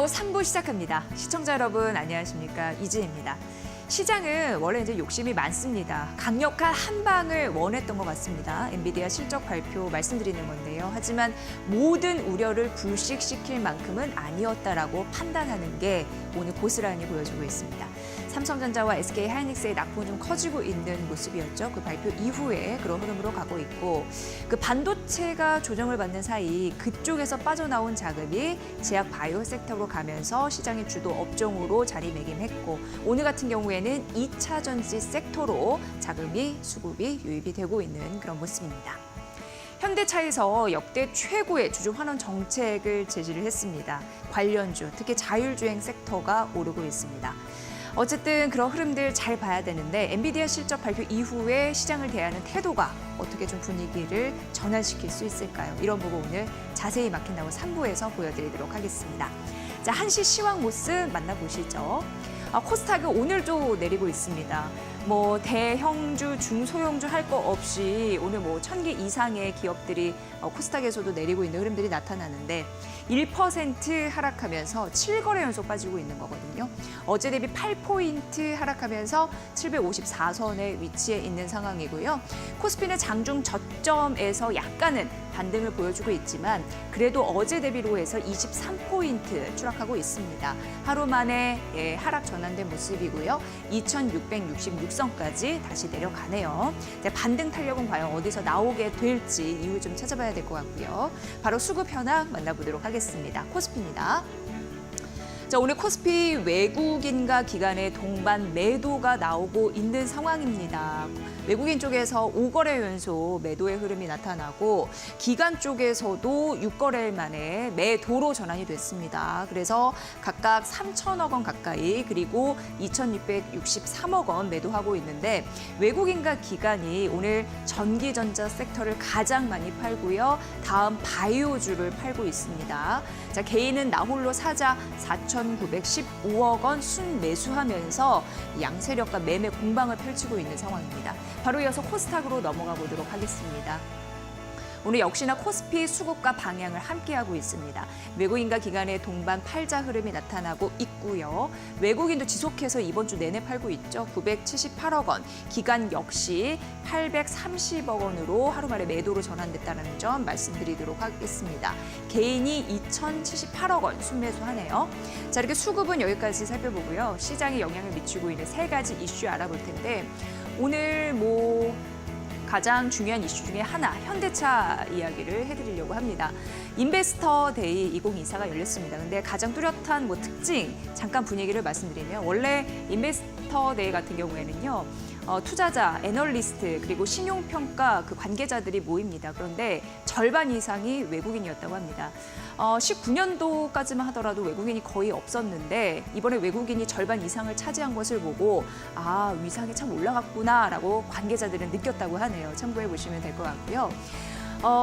3부 시작합니다. 시청자 여러분 안녕하십니까? 이지혜입니다. 시장은 원래 이제 욕심이 많습니다. 강력한 한방을 원했던 것 같습니다. 엔비디아 실적 발표 말씀드리는 건데요. 하지만 모든 우려를 불식시킬 만큼은 아니었다라고 판단하는 게 오늘 고스란히 보여주고 있습니다. 삼성전자와 SK하이닉스의 낙폭은 좀 커지고 있는 모습이었죠. 그 발표 이후에 그런 흐름으로 가고 있고, 그 반도체가 조정을 받는 사이 그쪽에서 빠져나온 자금이 제약 바이오 섹터로 가면서 시장의 주도 업종으로 자리매김했고, 오늘 같은 경우에는 2차 전지 섹터로 자금이 수급이 유입이 되고 있는 그런 모습입니다. 현대차에서 역대 최고의 주주 환원 정책을 제시를 했습니다. 관련주, 특히 자율주행 섹터가 오르고 있습니다. 어쨌든 그런 흐름들 잘 봐야 되는데, 엔비디아 실적 발표 이후에 시장을 대하는 태도가 어떻게 좀 분위기를 전환시킬 수 있을까요? 이런 부분 오늘 자세히 막힌다고 3부에서 보여드리도록 하겠습니다. 자, 한시 시황 모습 만나보시죠. 코스닥은 오늘도 내리고 있습니다. 대형주, 중소형주 할 거 없이 오늘 1,000개 이상의 기업들이 코스닥에서도 내리고 있는 흐름들이 나타나는데 1% 하락하면서 7거래 연속 빠지고 있는 거거든요. 어제 대비 8포인트 하락하면서 754선에 위치해 있는 상황이고요. 코스피는 장중 저점에서 약간은 반등을 보여주고 있지만 그래도 어제 대비로 해서 23포인트 추락하고 있습니다. 하루 만에 하락 전환된 모습이고요. 2,666선까지 다시 내려가네요. 반등 탄력은 과연 어디서 나오게 될지 이유 좀 찾아봐야 될 것 같고요. 바로 수급 현황 만나보도록 하겠습니다. 코스피입니다. 자, 오늘 코스피 외국인과 기관의 동반 매도가 나오고 있는 상황입니다. 외국인 쪽에서 5거래 연속 매도의 흐름이 나타나고 기관 쪽에서도 6거래일 만에 매도로 전환이 됐습니다. 그래서 각각 3천억 원 가까이 그리고 2,663억 원 매도하고 있는데 외국인과 기관이 오늘 전기전자 섹터를 가장 많이 팔고요. 다음 바이오주를 팔고 있습니다. 자, 개인은 나홀로 사자 4,915억 원 순매수하면서 양세력과 매매 공방을 펼치고 있는 상황입니다. 바로 이어서 코스닥으로 넘어가 보도록 하겠습니다. 오늘 역시나 코스피 수급과 방향을 함께하고 있습니다. 외국인과 기관의 동반 팔자 흐름이 나타나고 있고요. 외국인도 지속해서 이번 주 내내 팔고 있죠. 978억 원, 기관 역시 830억 원으로 하루 만에 매도로 전환됐다는 점 말씀드리도록 하겠습니다. 개인이 2,078억 원 순매수하네요. 자, 이렇게 수급은 여기까지 살펴보고요. 시장에 영향을 미치고 있는 3가지 이슈 알아볼 텐데 오늘 가장 중요한 이슈 중에 하나, 현대차 이야기를 해드리려고 합니다. 인베스터 데이 2024가 열렸습니다. 근데 가장 뚜렷한 특징, 잠깐 분위기를 말씀드리면 원래 인베스터 데이 같은 경우에는요. 투자자, 애널리스트, 그리고 신용평가 그 관계자들이 모입니다. 그런데 절반 이상이 외국인이었다고 합니다. 19년도까지만 하더라도 외국인이 거의 없었는데 이번에 외국인이 절반 이상을 차지한 것을 보고 위상이 참 올라갔구나라고 관계자들은 느꼈다고 하네요. 참고해 보시면 될 것 같고요.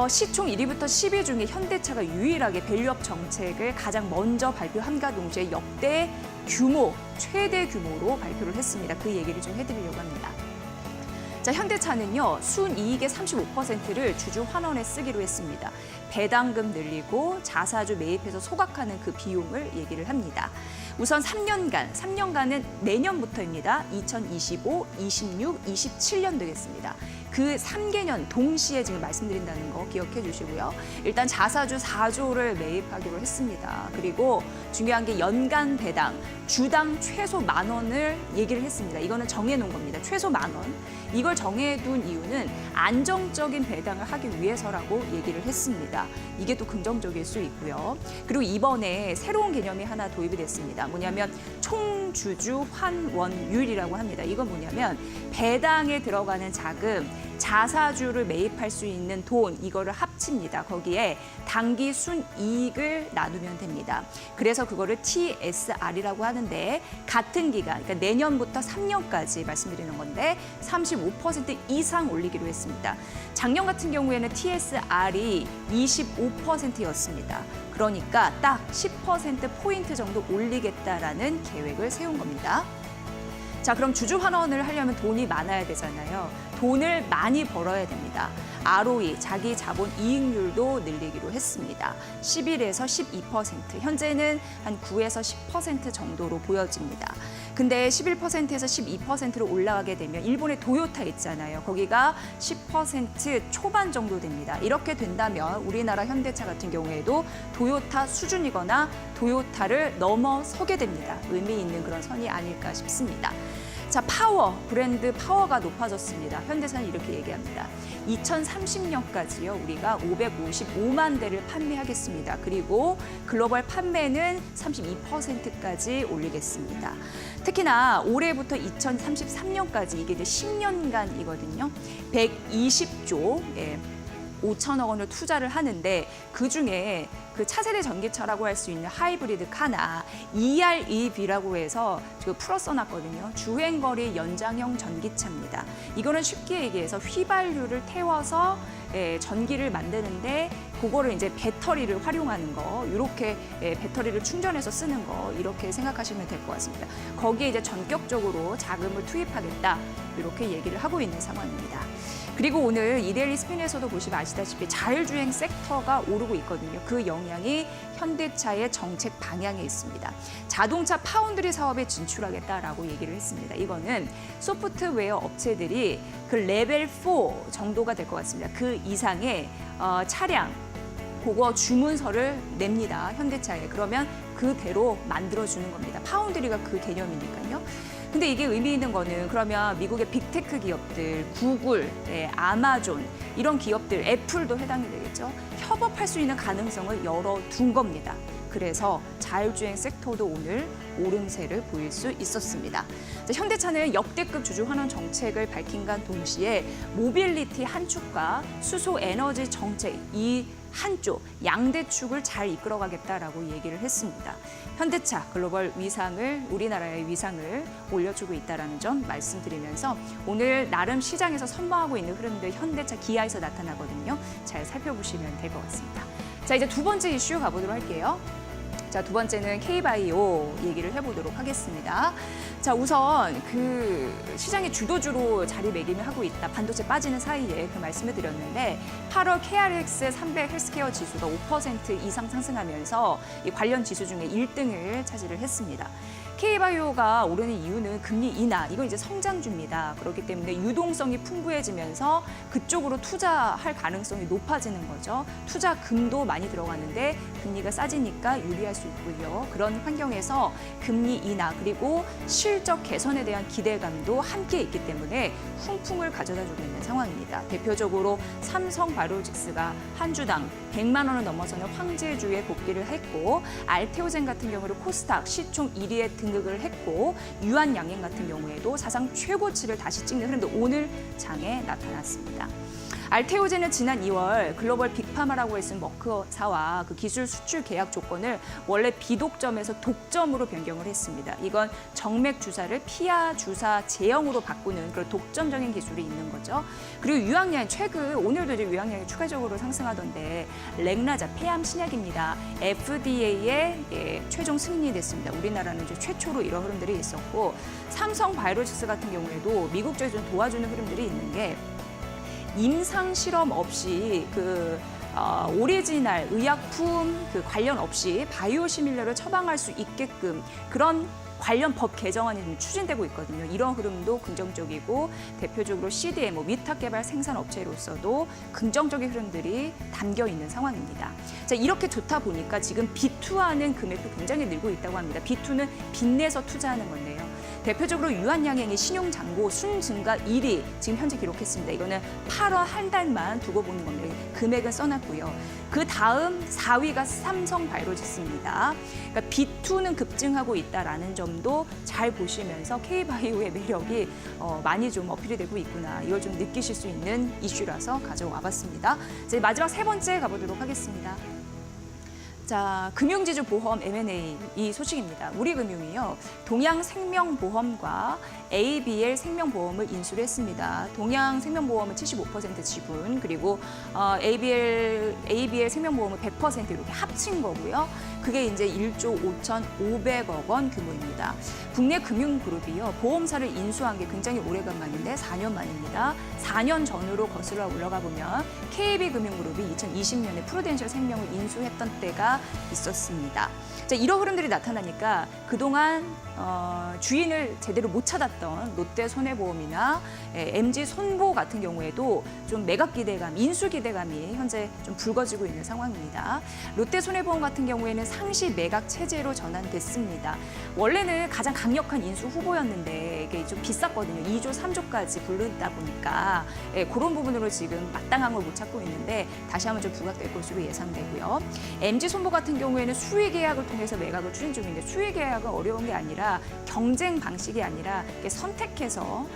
시총 1위부터 10위 중에 현대차가 유일하게 밸류업 정책을 가장 먼저 발표함과 동시에 역대 규모, 최대 규모로 발표를 했습니다. 그 얘기를 좀 해드리려고 합니다. 자, 현대차는요, 순이익의 35%를 주주 환원에 쓰기로 했습니다. 배당금 늘리고 자사주 매입해서 소각하는 그 비용을 얘기를 합니다. 우선 3년간은 내년부터입니다. 2025, 26, 27년 되겠습니다. 그 3개년 동시에 지금 말씀드린다는 거 기억해 주시고요. 일단 자사주 4조를 매입하기로 했습니다. 그리고 중요한 게 연간 배당, 주당 최소 10,000원을 얘기를 했습니다. 이거는 정해놓은 겁니다. 최소 10,000원. 이걸 정해둔 이유는 안정적인 배당을 하기 위해서라고 얘기를 했습니다. 이게 또 긍정적일 수 있고요. 그리고 이번에 새로운 개념이 하나 도입이 됐습니다. 뭐냐면 총주주 환원율이라고 합니다. 이건 뭐냐면 배당에 들어가는 자금, 자사주를 매입할 수 있는 돈, 이거를 합칩니다. 거기에 당기 순이익을 나누면 됩니다. 그래서 그거를 TSR이라고 하는데 같은 기간, 그러니까 내년부터 3년까지 말씀드리는 건데 35% 이상 올리기로 했습니다. 작년 같은 경우에는 TSR이 25%였습니다. 그러니까 딱 10%포인트 정도 올리겠다라는 계획을 세운 겁니다. 자, 그럼 주주 환원을 하려면 돈이 많아야 되잖아요. 돈을 많이 벌어야 됩니다. ROE, 자기 자본 이익률도 늘리기로 했습니다. 11에서 12%, 현재는 한 9에서 10% 정도로 보여집니다. 근데 11%에서 12%로 올라가게 되면 일본의 도요타 있잖아요. 거기가 10% 초반 정도 됩니다. 이렇게 된다면 우리나라 현대차 같은 경우에도 도요타 수준이거나 도요타를 넘어서게 됩니다. 의미 있는 그런 선이 아닐까 싶습니다. 자, 파워, 브랜드 파워가 높아졌습니다. 현대차는 이렇게 얘기합니다. 2030년까지요, 우리가 555만 대를 판매하겠습니다. 그리고 글로벌 판매는 32%까지 올리겠습니다. 특히나 올해부터 2033년까지 이게 이제 10년간이거든요. 120조 5천억 원을 투자를 하는데 그중에 그 차세대 전기차라고 할 수 있는 하이브리드 카나 EREV라고 해서 지금 풀어 써놨거든요. 주행거리 연장형 전기차입니다. 이거는 쉽게 얘기해서 휘발유를 태워서 전기를 만드는데 그거를 이제 배터리를 활용하는 거, 이렇게 배터리를 충전해서 쓰는 거 이렇게 생각하시면 될 것 같습니다. 거기에 이제 전격적으로 자금을 투입하겠다 이렇게 얘기를 하고 있는 상황입니다. 그리고 오늘 이데일리 스핀에서도 보시면 아시다시피 자율주행 섹터가 오르고 있거든요. 그 영향이 현대차의 정책 방향에 있습니다. 자동차 파운드리 사업에 진출하겠다라고 얘기를 했습니다. 이거는 소프트웨어 업체들이 그 레벨 4 정도가 될 것 같습니다. 그 이상의 차량, 그거 주문서를 냅니다. 현대차에. 그러면 그대로 만들어주는 겁니다. 파운드리가 그 개념이니까요. 근데 이게 의미 있는 거는 그러면 미국의 빅테크 기업들, 구글, 아마존 이런 기업들, 애플도 해당이 되겠죠. 협업할 수 있는 가능성을 열어둔 겁니다. 그래서 자율주행 섹터도 오늘 오름세를 보일 수 있었습니다. 현대차는 역대급 주주 환원 정책을 밝힌과 동시에 모빌리티 한 축과 수소 에너지 정책 이 한쪽 양대축을 잘 이끌어가겠다라고 얘기를 했습니다. 현대차 글로벌 위상을 우리나라의 위상을 올려주고 있다는 점 말씀드리면서 오늘 나름 시장에서 선방하고 있는 흐름들 현대차 기아에서 나타나거든요. 잘 살펴보시면 될 것 같습니다. 자, 이제 두 번째 이슈 가보도록 할게요. 자, 두 번째는 K바이오 얘기를 해보도록 하겠습니다. 자, 우선 그 시장의 주도주로 자리매김을 하고 있다. 반도체 빠지는 사이에 그 말씀을 드렸는데 8월 KRX 300 헬스케어 지수가 5% 이상 상승하면서 이 관련 지수 중에 1등을 차지를 했습니다. K바이오가 오르는 이유는 금리 인하, 이건 이제 성장주입니다. 그렇기 때문에 유동성이 풍부해지면서 그쪽으로 투자할 가능성이 높아지는 거죠. 투자금도 많이 들어가는데 금리가 싸지니까 유리할 수 있고요. 그런 환경에서 금리 인하 그리고 실적 개선에 대한 기대감도 함께 있기 때문에 훈풍을 가져다 주고 있는 상황입니다. 대표적으로 삼성바이오로직스가 한 주당 100만 원을 넘어서는 황제주에 복귀를 했고 알테오젠 같은 경우는 코스닥 시총 1위에 등극을 했고 유한양행 같은 경우에도 사상 최고치를 다시 찍는 흐름도 오늘 장에 나타났습니다. 알테오젠은 지난 2월 글로벌 빅파마라고 했은 머크사와 그 기술 수출 계약 조건을 원래 비독점에서 독점으로 변경을 했습니다. 이건 정맥 주사를 피하 주사 제형으로 바꾸는 그런 독점적인 기술이 있는 거죠. 그리고 유황약 최근 오늘도 이제 유황약이 추가적으로 상승하던데 렉나자 폐암 신약입니다. FDA에 최종 승인됐습니다. 우리나라는 이제 최초로 이런 흐름들이 있었고 삼성바이오로직스 같은 경우에도 미국 쪽에 좀 도와주는 흐름들이 있는 게 임상 실험 없이 오리지널 의약품 관련 없이 바이오시밀러를 처방할 수 있게끔 그런 관련 법 개정안이 좀 추진되고 있거든요. 이런 흐름도 긍정적이고 대표적으로 CDMO 위탁 개발 생산 업체로서도 긍정적인 흐름들이 담겨 있는 상황입니다. 자, 이렇게 좋다 보니까 지금 비투하는 금액도 굉장히 늘고 있다고 합니다. 비투는 빚내서 투자하는 건데요. 대표적으로 유한양행의 신용잔고 순증가 1위 지금 현재 기록했습니다. 이거는 8월 한 달만 두고 보는 겁니다. 금액은 써놨고요. 그 다음 4위가 삼성바이오로직스입니다. 그러니까 B2는 급증하고 있다라는 점도 잘 보시면서 K바이오의 매력이 많이 좀 어필이 되고 있구나. 이걸 좀 느끼실 수 있는 이슈라서 가져와 봤습니다. 이제 마지막 세 번째 가보도록 하겠습니다. 자, 금융지주 보험 M&A 이 소식입니다. 우리금융이요. 동양생명보험과 ABL 생명보험을 인수를 했습니다. 동양생명보험은 75% 지분 그리고 ABL 생명보험은 100% 이렇게 합친 거고요. 그게 이제 1조 5,500억 원 규모입니다. 국내 금융그룹이요. 보험사를 인수한 게 굉장히 오래간만인데 4년 만입니다. 4년 전으로 거슬러 올라가 보면 KB금융그룹이 2020년에 프루덴셜 생명을 인수했던 때가 있었습니다. 자, 이런 흐름들이 나타나니까 그동안 주인을 제대로 못 찾았던 롯데손해보험이나 MG손보 같은 경우에도 좀 매각 기대감, 인수 기대감이 현재 좀 불거지고 있는 상황입니다. 롯데손해보험 같은 경우에는 상시 매각 체제로 전환됐습니다. 원래는 가장 강력한 인수 후보였는데 이게 좀 비쌌거든요. 2조, 3조까지 부르다 보니까 그런 부분으로 지금 마땅한 걸 못 찾고 있는데 다시 한번 좀 부각될 것으로 예상되고요. MG손보 같은 경우에는 수의 계약을 통해서 매각을 추진 중인데 수의 계약은 어려운 게 아니라 경쟁 방식이 아니라 선택해서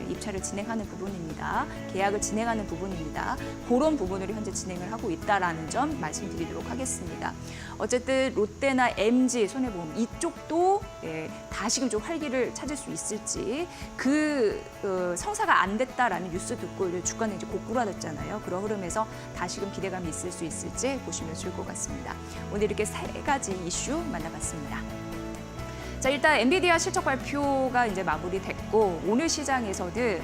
입찰을 진행하는 부분입니다. 계약을 진행하는 부분입니다. 그런 부분으로 현재 진행을 하고 있다라는 점 말씀드리도록 하겠습니다. 어쨌든 롯데나 MG 손해보험 이쪽도 다시금 좀 활기를 찾을 수 있을지 성사가 안 됐다라는 뉴스 듣고 주가는 이제 고꾸라졌잖아요. 그런 흐름에서 다시금 기대감이 있을 수 있을지 보시면 좋을 것 같습니다. 오늘 이렇게 세 가지 이슈 만나봤습니다. 자, 일단 엔비디아 실적 발표가 이제 마무리됐고 오늘 시장에서는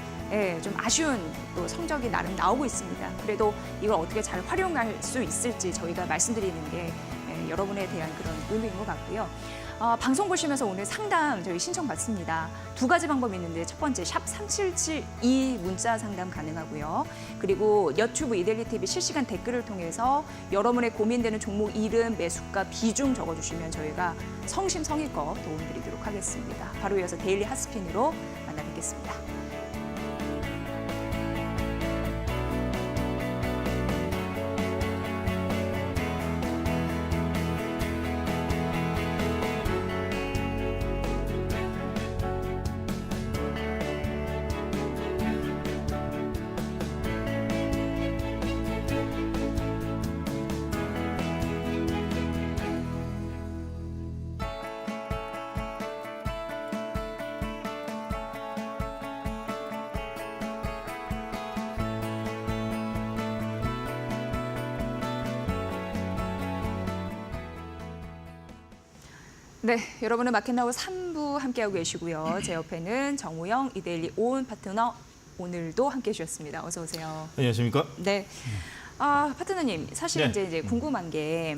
좀 아쉬운 또 성적이 나름 나오고 있습니다. 그래도 이걸 어떻게 잘 활용할 수 있을지 저희가 말씀드리는 게 여러분에 대한 그런 의미인 것 같고요. 방송 보시면서 오늘 상담 저희 신청받습니다. 두 가지 방법이 있는데 첫 번째 샵 3772 문자 상담 가능하고요. 그리고 유튜브 이데일리 TV 실시간 댓글을 통해서 여러분의 고민되는 종목 이름, 매수가, 비중 적어주시면 저희가 성심성의껏 도움드리도록 하겠습니다. 바로 이어서 데일리 핫스핀으로 만나 뵙겠습니다. 네, 여러분은 마켓나우 3부 함께하고 계시고요. 제 옆에는 정우영 이데일리 오은 파트너 오늘도 함께해 주셨습니다. 어서 오세요. 안녕하십니까? 네. 파트너님, 사실 네. 이제 궁금한 게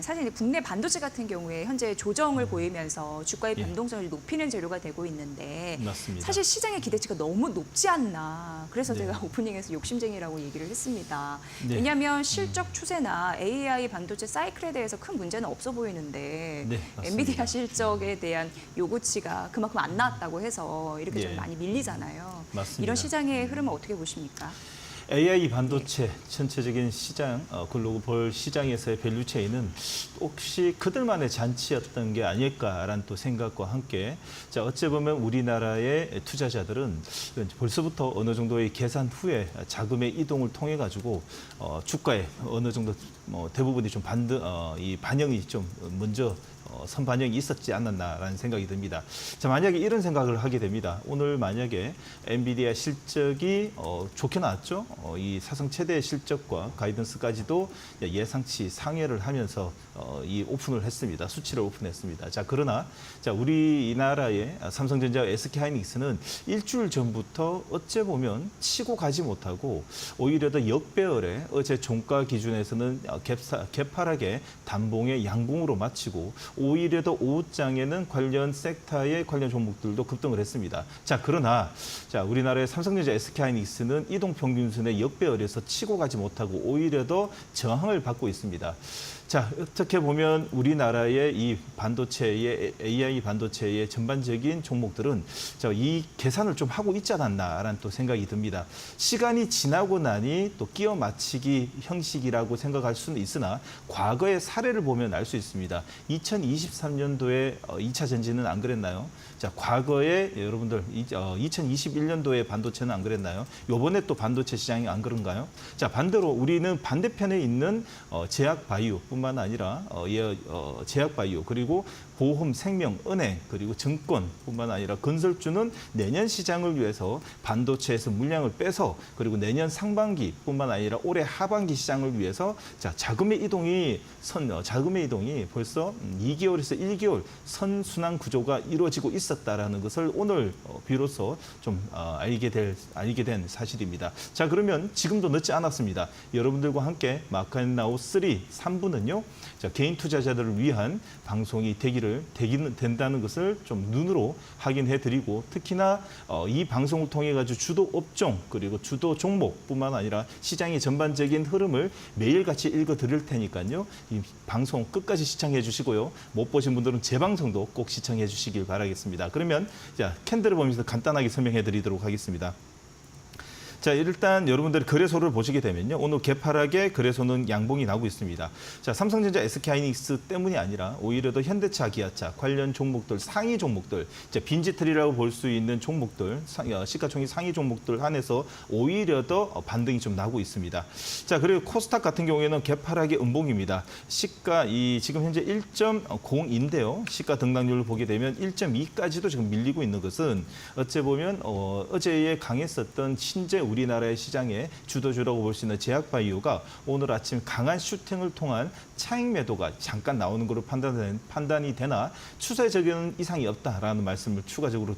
사실 이제 국내 반도체 같은 경우에 현재 조정을 보이면서 주가의 변동성을 높이는 재료가 되고 있는데 맞습니다. 사실 시장의 기대치가 너무 높지 않나. 그래서 제가 오프닝에서 욕심쟁이라고 얘기를 했습니다. 네. 왜냐하면 실적 추세나 AI 반도체 사이클에 대해서 큰 문제는 없어 보이는데 네, 맞습니다. 엔비디아 실적에 대한 요구치가 그만큼 안 나왔다고 해서 이렇게 좀 예. 많이 밀리잖아요. 맞습니다. 이런 시장의 흐름을 어떻게 보십니까? AI 반도체 전체적인 시장, 글로벌 시장에서의 밸류 체인은 혹시 그들만의 잔치였던 게 아닐까라는 또 생각과 함께 자, 어찌 보면 우리나라의 투자자들은 벌써부터 어느 정도의 계산 후에 자금의 이동을 통해 가지고 주가에 어느 정도 대부분이 좀 이 반영이 좀 먼저 선반영이 있었지 않았나라는 생각이 듭니다. 자, 만약에 이런 생각을 하게 됩니다. 오늘 만약에 엔비디아 실적이 좋게 나왔죠. 이 사상 최대의 실적과 가이던스까지도 예상치 상회를 하면서 이 오픈을 했습니다. 수치를 오픈했습니다. 자, 그러나 자, 우리나라의 삼성전자와 SK하이닉스는 일주일 전부터 어째 보면 치고 가지 못하고 오히려 더 역배열의 어제 종가 기준에서는 개파락의 단봉의 양봉으로 마치고 오히려 더 오후장에는 관련 섹터의 관련 종목들도 급등을 했습니다. 자, 그러나 자, 우리나라의 삼성전자, SK하이닉스는 이동평균선의 역배열에서 치고 가지 못하고 오히려 더 저항을 받고 있습니다. 자, 어떻게 보면 우리나라의 이 반도체의 AI 반도체의 전반적인 종목들은 이 계산을 좀 하고 있지 않았나라는 또 생각이 듭니다. 시간이 지나고 나니 또 끼워 맞추기 형식이라고 생각할 수는 있으나 과거의 사례를 보면 알 수 있습니다. 2023년도에 2차 전지는 안 그랬나요? 자, 과거에 여러분들 2021년도에 반도체는 안 그랬나요? 요번에 또 반도체 시장이 안 그런가요? 자, 반대로 우리는 반대편에 있는 제약 바이오뿐만 아니라 제약 바이오 그리고 보험, 생명, 은행 그리고 증권뿐만 아니라 건설주는 내년 시장을 위해서 반도체에서 물량을 빼서 그리고 내년 상반기뿐만 아니라 올해 하반기 시장을 위해서 자금의 이동이 벌써 2개월에서 1개월 선순환 구조가 이루어지고 있었다라는 것을 오늘 비로소 좀 알게 된 사실입니다. 자, 그러면 지금도 늦지 않았습니다. 여러분들과 함께 마카나우 3, 3부는요. 개인 투자자들을 위한 방송이 된다는 것을 좀 눈으로 확인해드리고 특히나 이 방송을 통해 가지고 주도 업종 그리고 주도 종목뿐만 아니라 시장의 전반적인 흐름을 매일같이 읽어드릴 테니까요. 이 방송 끝까지 시청해 주시고요. 못 보신 분들은 재방송도 꼭 시청해 주시길 바라겠습니다. 그러면 캔들을 보면서 간단하게 설명해 드리도록 하겠습니다. 자, 일단 여러분들이 거래소를 보시게 되면요. 오늘 개파락의 거래소는 양봉이 나오고 있습니다. 자, 삼성전자, SK하이닉스 때문이 아니라 오히려 더 현대차, 기아차 관련 종목들, 상위 종목들, 빈지털이라고 볼 수 있는 종목들, 시가총액 상위 종목들 한해서 오히려 더 반등이 좀 나오고 있습니다. 자, 그리고 코스닥 같은 경우에는 개파락의 음봉입니다. 시가 지금 현재 1.02인데요. 시가 등락률을 보게 되면 1.2까지도 지금 밀리고 있는 것은 어째 보면 어제에 강했었던 신재 우리나라의 시장의 주도주라고 볼 수 있는 제약바이오가 오늘 아침 강한 슈팅을 통한 차익 매도가 잠깐 나오는 것으로 판단이 되나 추세적인 이상이 없다라는 말씀을 추가적으로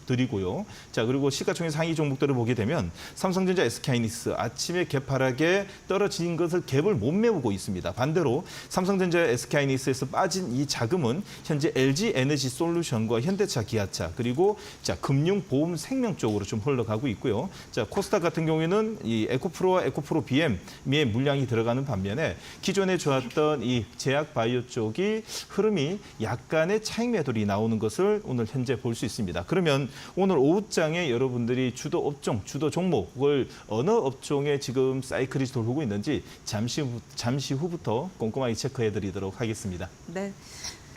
드리고요. 자, 그리고 시가총액 상위 종목들을 보게 되면 삼성전자, SK하이닉스 아침에 개파락에 떨어진 것을 갭을 못 메우고 있습니다. 반대로 삼성전자, SK하이닉스에서 빠진 이 자금은 현재 LG에너지솔루션과 현대차, 기아차 그리고 금융, 보험, 생명 쪽으로 좀 흘러가고 있고요. 자, 코스닥 같은 경우에는 이 에코프로와 에코프로 BM의 물량이 들어가는 반면에 기존에 좋았던 이 제약바이오 쪽이 흐름이 약간의 차익 매도리 나오는 것을 오늘 현재 볼 수 있습니다. 그러면 오늘 오후장에 여러분들이 주도 업종, 주도 종목을 어느 업종에 지금 사이클이 돌고 있는지 잠시 후부터 꼼꼼하게 체크해 드리도록 하겠습니다. 네.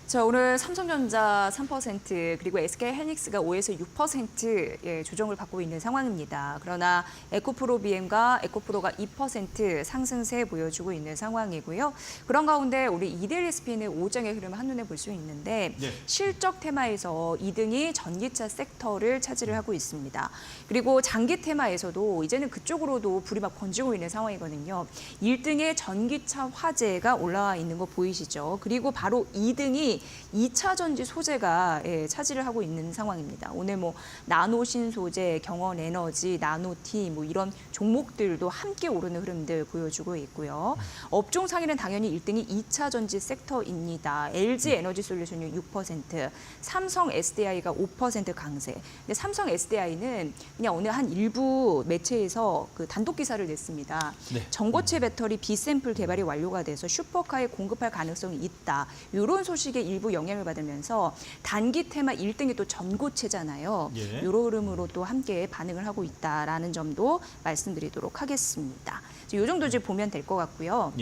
자, 오늘 삼성전자 3% 그리고 SK하이닉스가 5에서 6% 조정을 받고 있는 상황입니다. 그러나 에코프로 BM과 에코프로가 2% 상승세 보여주고 있는 상황이고요. 그런 가운데 우리 이데일리스피는 오후장의 흐름을 한눈에 볼 수 있는데 실적 테마에서 2등이 전기차 섹터를 차지를 하고 있습니다. 그리고 장기 테마에서도 이제는 그쪽으로도 불이 막 번지고 있는 상황이거든요. 1등에 전기차 화재가 올라와 있는 거 보이시죠? 그리고 바로 2등이 2차 전지 소재가 차지를 하고 있는 상황입니다. 오늘 나노 신소재, 경원 에너지, 나노티 이런 종목들도 함께 오르는 흐름들 보여주고 있고요. 업종 상위는 당연히 1등이 2차 전지 섹터입니다. LG 에너지 솔루션이 6%, 삼성 SDI가 5% 강세. 근데 삼성 SDI는 그냥 오늘 한 일부 매체에서 그 단독 기사를 냈습니다. 전고체 배터리 B샘플 개발이 완료가 돼서 슈퍼카에 공급할 가능성이 있다. 이런 소식에 일부 영향을 받으면서 단기 테마 1등이 또 전고체잖아요. 이런 흐름으로 또 함께 반응을 하고 있다라는 점도 말씀드리도록 하겠습니다. 이 정도 이제 보면 될 것 같고요.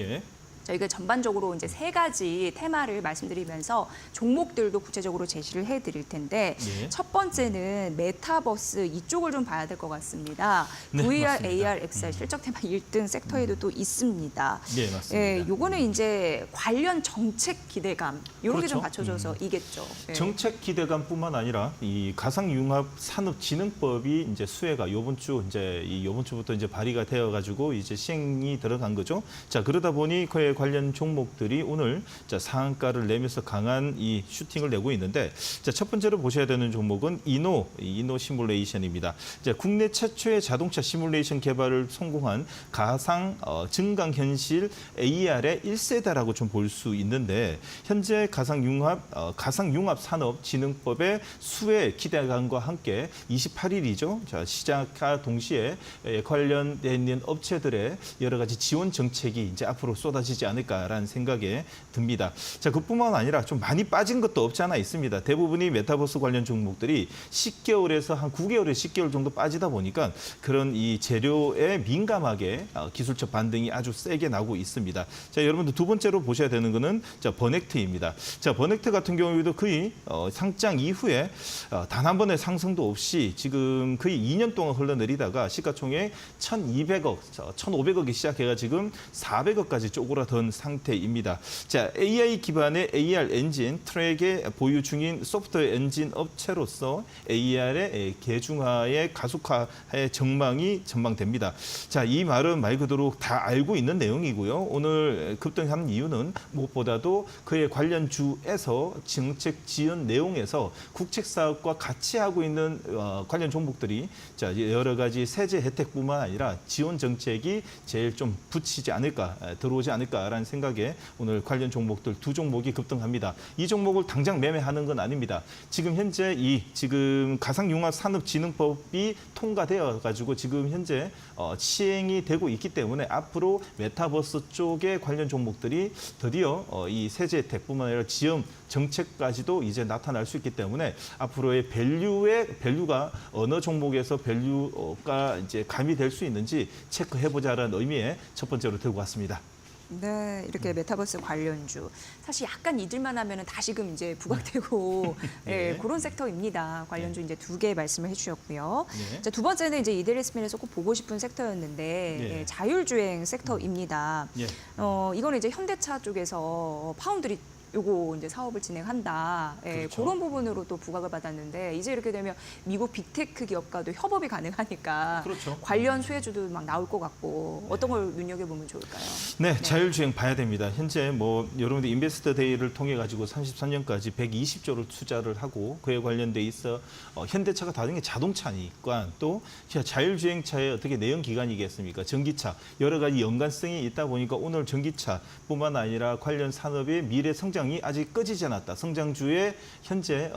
저희가 전반적으로 이제 3가지 테마를 말씀드리면서 종목들도 구체적으로 제시를 해드릴 텐데 첫 번째는 메타버스 이쪽을 좀 봐야 될 것 같습니다. VR, 맞습니다. AR, XR 실적 테마 1등 섹터에도 또 있습니다. 네, 맞습니다. 요거는 이제 관련 정책 기대감 이런 게 좀 받쳐줘서 이겠죠. 정책 기대감뿐만 아니라 이 가상융합 산업진흥법이 이제 수혜가 요번 주부터 이제 발의가 되어 가지고 이제 시행이 들어간 거죠. 자, 그러다 보니 그에 관련 종목들이 오늘 상한가를 내면서 강한 이 슈팅을 내고 있는데 첫 번째로 보셔야 되는 종목은 이노 시뮬레이션입니다. 국내 최초의 자동차 시뮬레이션 개발을 성공한 가상 증강현실 AR의 1세대라고 좀 볼 수 있는데 현재 가상융합 산업진흥법의 수혜 기대감과 함께 28일이죠. 시작과 동시에 관련된 업체들의 여러 가지 지원 정책이 이제 앞으로 쏟아지지 않을까라는 생각에 듭니다. 자, 그뿐만 아니라 좀 많이 빠진 것도 없지 않아 있습니다. 대부분이 메타버스 관련 종목들이 10개월에서 한 9개월에 10개월 정도 빠지다 보니까 그런 이 재료에 민감하게 기술적 반등이 아주 세게 나고 있습니다. 자, 여러분들 두 번째로 보셔야 되는 거는 버넥트입니다. 자, 버넥트 같은 경우에도 거의 상장 이후에 단 한 번의 상승도 없이 지금 거의 2년 동안 흘러내리다가 시가총액 1,200억, 1,500억이 시작해가 지금 400억까지 쪼그라들어 건 상태입니다. 자, AI 기반의 AR 엔진 트랙에 보유 중인 소프트웨어 엔진 업체로서 AR의 대중화의 가속화의 전망됩니다. 자, 이 말은 말 그대로 다 알고 있는 내용이고요. 오늘 급등한 이유는 무엇보다도 그의 관련주에서 정책 지원 내용에서 국책 사업과 같이 하고 있는 관련 종목들이 자, 여러 가지 세제 혜택뿐만 아니라 지원 정책이 제일 좀 붙이지 않을까, 들어오지 않을까라는 생각에 오늘 관련 종목들 두 종목이 급등합니다. 이 종목을 당장 매매하는 건 아닙니다. 지금 현재 지금 가상융합산업진흥법이 통과되어 가지고 지금 현재 시행이 되고 있기 때문에 앞으로 메타버스 쪽의 관련 종목들이 드디어 이 세제 혜택뿐만 아니라 지원 정책까지도 이제 나타날 수 있기 때문에 앞으로의 밸류가 어느 종목에서 밸류가 이제 가미될 수 있는지 체크해보자라는 의미의 첫 번째로 들고 왔습니다. 네, 이렇게 메타버스 관련주 사실 약간 잊을만 하면은 다시금 이제 부각되고 네. 그런 섹터입니다. 관련주 이제 두 개 말씀을 해주셨고요. 네. 자, 두 번째는 이제 이데리스민에서 꼭 보고 싶은 섹터였는데 네. 자율주행 섹터입니다. 예. 이거는 이제 현대차 쪽에서 파운드리 요거 이제 사업을 진행한다. 그렇죠. 그런 부분으로 또 부각을 받았는데 이제 이렇게 되면 미국 빅테크 기업과도 협업이 가능하니까 그렇죠. 관련 수혜주도 막 나올 것 같고 어떤 걸 눈여겨보면 좋을까요? 네, 자율주행 봐야 됩니다. 현재 뭐 여러분들 인베스터 데이를 통해 가지고 33년까지 120조를 투자를 하고 그에 관련돼 있어 현대차가 다른 게 자동차니까 또 자율주행차의 어떻게 내연 기관이겠습니까? 전기차 여러 가지 연관성이 있다 보니까 오늘 전기차뿐만 아니라 관련 산업의 미래 성장이 아직 꺼지지 않았다. 성장주의 현재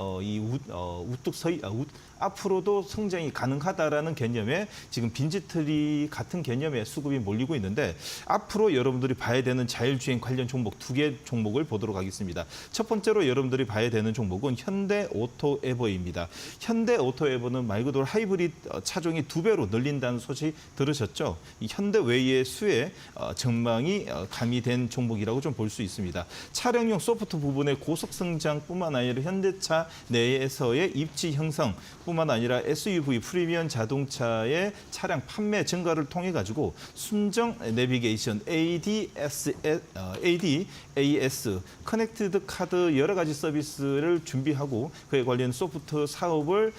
앞으로도 성장이 가능하다라는 개념에 지금 빈지트리 같은 개념의 수급이 몰리고 있는데 앞으로 여러분들이 봐야 되는 자율주행 관련 종목 두 개 종목을 보도록 하겠습니다. 첫 번째로 여러분들이 봐야 되는 종목은 현대오토에버입니다. 현대오토에버는 말 그대로 하이브리드 차종이 2배로 늘린다는 소식 들으셨죠? 이 현대웨이의 수혜 전망이 가미된 종목이라고 좀 볼 수 있습니다. 차량용 소프트 부분의 고속 성장뿐만 아니라 현대차 내에서의 입지 형성 뿐만 아니라 SUV 프리미엄 자동차의 차량 판매 증가를 통해 가지고 순정 내비게이션 ADAS 커넥티드 카드 여러 가지 서비스를 준비하고 그에 관련 소프트 사업을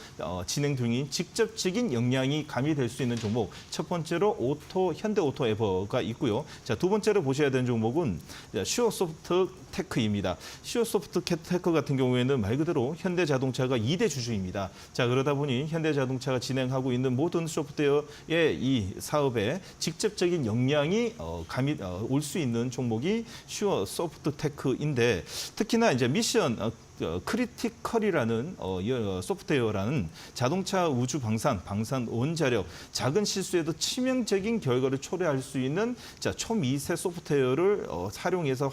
진행 중인 직접적인 역량이 가미될 수 있는 종목 첫 번째로 현대오토에버가 있고요. 자, 두 번째로 보셔야 되는 종목은 슈어소프트 테크입니다. 슈어소프트 테크 같은 경우에는 말 그대로 현대자동차가 2대 주주입니다. 자, 그러다 보니 현대자동차가 진행하고 있는 모든 소프트웨어의 이 사업에 직접적인 역량이 올 수 있는 종목이 슈어소프트 테크인데 특히나 이제 미션 크리티컬이라는 소프트웨어라는 자동차 우주 방산 원자력 작은 실수에도 치명적인 결과를 초래할 수 있는 초미세 소프트웨어를 활용해서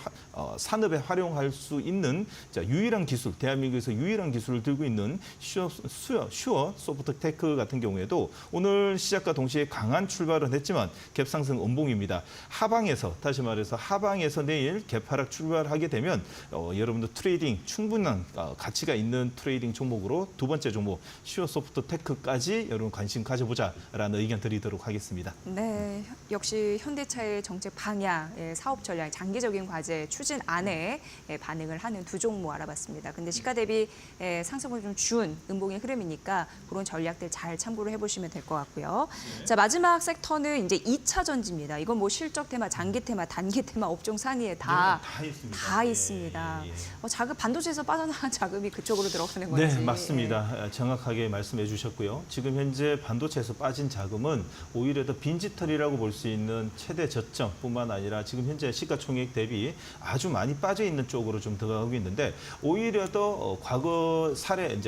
산업에 활용할 수 있는 유일한 기술, 대한민국에서 유일한 기술을 들고 있는 슈어 소프트테크 같은 경우에도 오늘 시작과 동시에 강한 출발은 했지만 갭상승 음봉입니다. 다시 말해서 하방에서 내일 갭하락 출발하게 되면 여러분들 트레이딩 충분한 가치가 있는 트레이딩 종목으로 두 번째 종목 슈어소프트테크까지 여러분 관심 가져보자라는 의견 드리도록 하겠습니다. 네, 역시 현대차의 정책 방향, 사업 전략, 장기적인 과제 추진 안에 반응을 하는 두 종목 알아봤습니다. 근데 시가 대비 상승을 좀 준 음봉의 흐름이니까 그런 전략들 잘 참고를 해보시면 될 것 같고요. 네. 자, 마지막 섹터는 이제 2차 전지입니다. 이건 뭐 실적 테마, 장기 테마, 단기 테마, 업종 상위에 다 있습니다. 반도체에서 빠져나간 자금이 그쪽으로 들어가는 건지. 네, 맞습니다. 정확하게 말씀해 주셨고요. 지금 현재 반도체에서 빠진 자금은 오히려 더 빈지털이라고 볼 수 있는 최대 저점뿐만 아니라 지금 현재 시가총액 대비 아주 많이 빠져 있는 쪽으로 좀 들어가고 있는데 오히려 더 과거처럼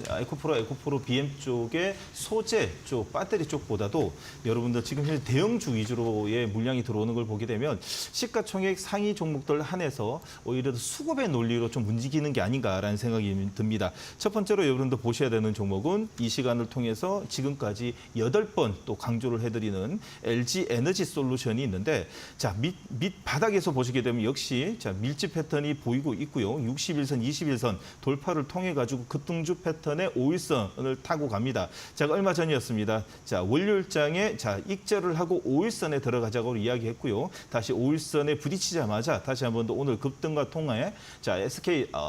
에코프로 BM 쪽의 소재 쪽, 배터리 쪽보다도 여러분들 지금 현재 대형주 위주로의 물량이 들어오는 걸 보게 되면 시가총액 상위 종목들 한해서 오히려 더 수급의 논리로 좀 움직이는 있는 게 아닌가라는 생각이 듭니다. 첫 번째로 여러분도 보셔야 되는 종목은 이 시간을 통해서 지금까지 8번 또 강조를 해드리는 LG 에너지 솔루션이 있는데, 자, 밑 바닥에서 보시게 되면 역시 자, 밀집 패턴이 보이고 있고요. 61선, 21선 돌파를 통해 가지고 급등주 패턴의 5일선을 타고 갑니다. 제가 얼마 전이었습니다. 자, 월요일장에 자, 익절을 하고 5일선에 들어가자고 이야기했고요. 다시 5일선에 부딪히자마자 다시 한 번 더 오늘 급등과 통화에 자,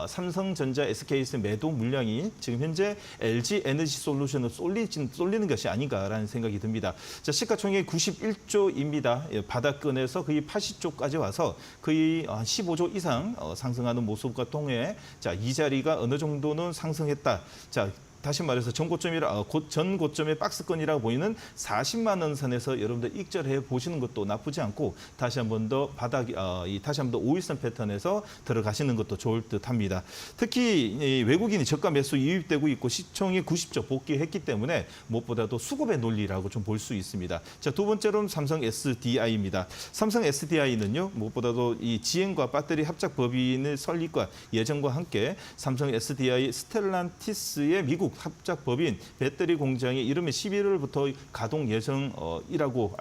삼성전자 SK에서 매도 물량이 지금 현재 LG 에너지 솔루션을 쏠리는 것이 아닌가라는 생각이 듭니다. 자, 시가총액 91조입니다. 바닥권에서 거의 80조까지 와서 거의 15조 이상 상승하는 모습과 통해 자, 이 자리가 어느 정도는 상승했다. 자, 다시 말해서 전 고점의 박스권이라고 보이는 40만 원 선에서 여러분들 익절해 보시는 것도 나쁘지 않고 다시 한 번 더 다시 한 번 더 5일선 패턴에서 들어가시는 것도 좋을 듯합니다. 특히 외국인이 저가 매수 유입되고 있고 시총이 90조 복귀했기 때문에 무엇보다도 수급의 논리라고 좀 볼 수 있습니다. 자, 두 번째로는 삼성 SDI입니다. 삼성 SDI는요, 무엇보다도 이 지행과 배터리 합작 법인의 설립과 예정과 함께 삼성 SDI 스텔란티스의 미국 합작 법인 배터리 공장이 이르면 11월부터 가동 예정이라고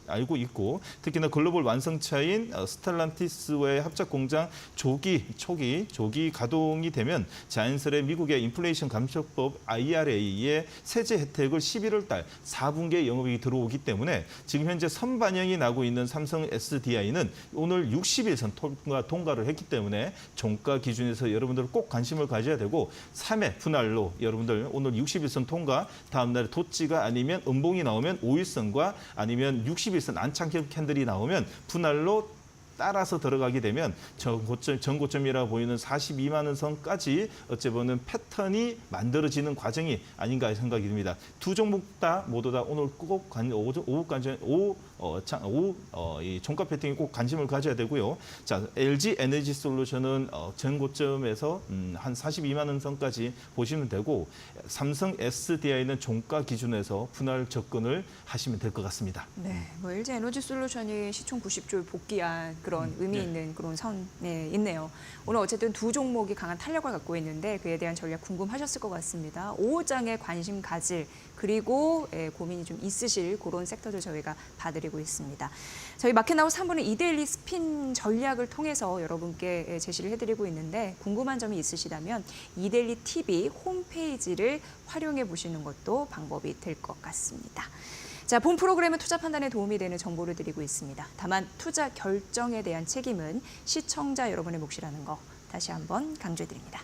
알고 있고, 특히나 글로벌 완성차인 스텔란티스와의 합작 공장 조기 가동이 되면 자연스레 미국의 인플레이션 감축법 IRA의 세제 혜택을 11월 달 4분기에 영업이익이 들어오기 때문에 지금 현재 선반영이 나고 있는 삼성 SDI는 오늘 60일선 통과를 했기 때문에 종가 기준에서 여러분들 꼭 관심을 가져야 되고, 3회 분할로 여러분들 오늘 60일선 통과, 다음 날에 도찌가 아니면 음봉이 나오면 5일선과 아니면 60일선 안창형 캔들이 나오면 분할로 따라서 들어가게 되면 전고점이라 보이는 42만 원 선까지 어찌 보면 패턴이 만들어지는 과정이 아닌가 생각이 듭니다. 두 종목 모두 다 오늘 꼭 이 종가 패턴이 꼭 관심을 가져야 되고요. 자, LG 에너지 솔루션은 전고점에서 한 42만 원 선까지 보시면 되고, 삼성 SDI는 종가 기준에서 분할 접근을 하시면 될 것 같습니다. 네, 뭐 LG 에너지 솔루션이 시총 90조를 복귀한 그런 의미 있는 그런 선에 있네요. 오늘 어쨌든 두 종목이 강한 탄력을 갖고 있는데 그에 대한 전략 궁금하셨을 것 같습니다. 5호장에 관심 가질, 그리고 고민이 좀 있으실 그런 섹터들 저희가 봐드리고 있습니다. 저희 마켓나우 3부는 이데일리 스핀 전략을 통해서 여러분께 제시를 해드리고 있는데, 궁금한 점이 있으시다면 이데일리 TV 홈페이지를 활용해 보시는 것도 방법이 될 것 같습니다. 자, 본 프로그램은 투자 판단에 도움이 되는 정보를 드리고 있습니다. 다만 투자 결정에 대한 책임은 시청자 여러분의 몫이라는 거 다시 한번 강조해드립니다.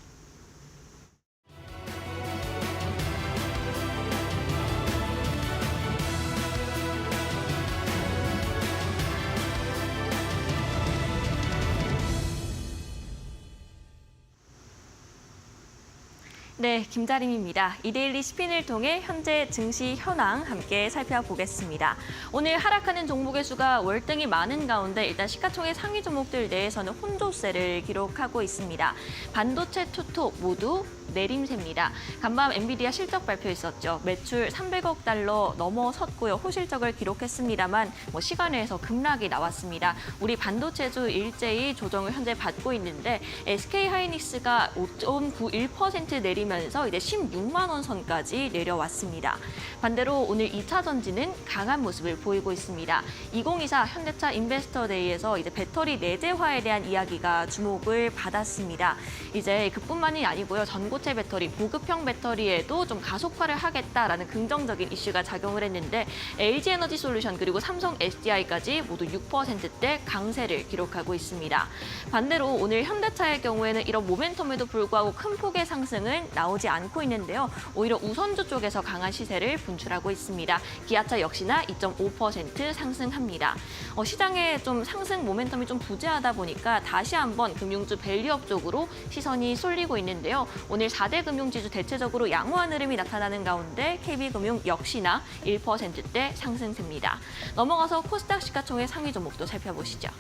네, 김다림입니다. 이데일리 스핀을 통해 현재 증시 현황 함께 살펴보겠습니다. 오늘 하락하는 종목의 수가 월등히 많은 가운데 일단 시가총액 상위 종목들 내에서는 혼조세를 기록하고 있습니다. 반도체, 투톱 모두 내림세입니다. 간밤 엔비디아 실적 발표 있었죠. 매출 300억 달러 넘어섰고요. 호실적을 기록했습니다만 시간외에서 급락이 나왔습니다. 우리 반도체주 일제히 조정을 현재 받고 있는데 SK하이닉스가 5.91% 내리면서 이제 16만 원 선까지 내려왔습니다. 반대로 오늘 2차 전지는 강한 모습을 보이고 있습니다. 2024 현대차 인베스터데이에서 이제 배터리 내재화에 대한 이야기가 주목을 받았습니다. 이제 그뿐만이 아니고요. 전고체 배터리, 보급형 배터리에도 좀 가속화를 하겠다라는 긍정적인 이슈가 작용을 했는데 LG에너지 솔루션 그리고 삼성 SDI까지 모두 6%대 강세를 기록하고 있습니다. 반대로 오늘 현대차의 경우에는 이런 모멘텀에도 불구하고 큰 폭의 상승은 나오지 않고 있는데요. 오히려 우선주 쪽에서 강한 시세를 분출하고 있습니다. 기아차 역시나 2.5% 상승합니다. 시장의 좀 상승 모멘텀이 좀 부재하다 보니까 다시 한번 금융주 밸류업 쪽으로 시선이 쏠리고 있는데요. 오늘 4대 금융지주 대체적으로 양호한 흐름이 나타나는 가운데 KB금융 역시나 1%대 상승세입니다. 넘어가서 코스닥 시가총액 상위 종목도 살펴보시죠.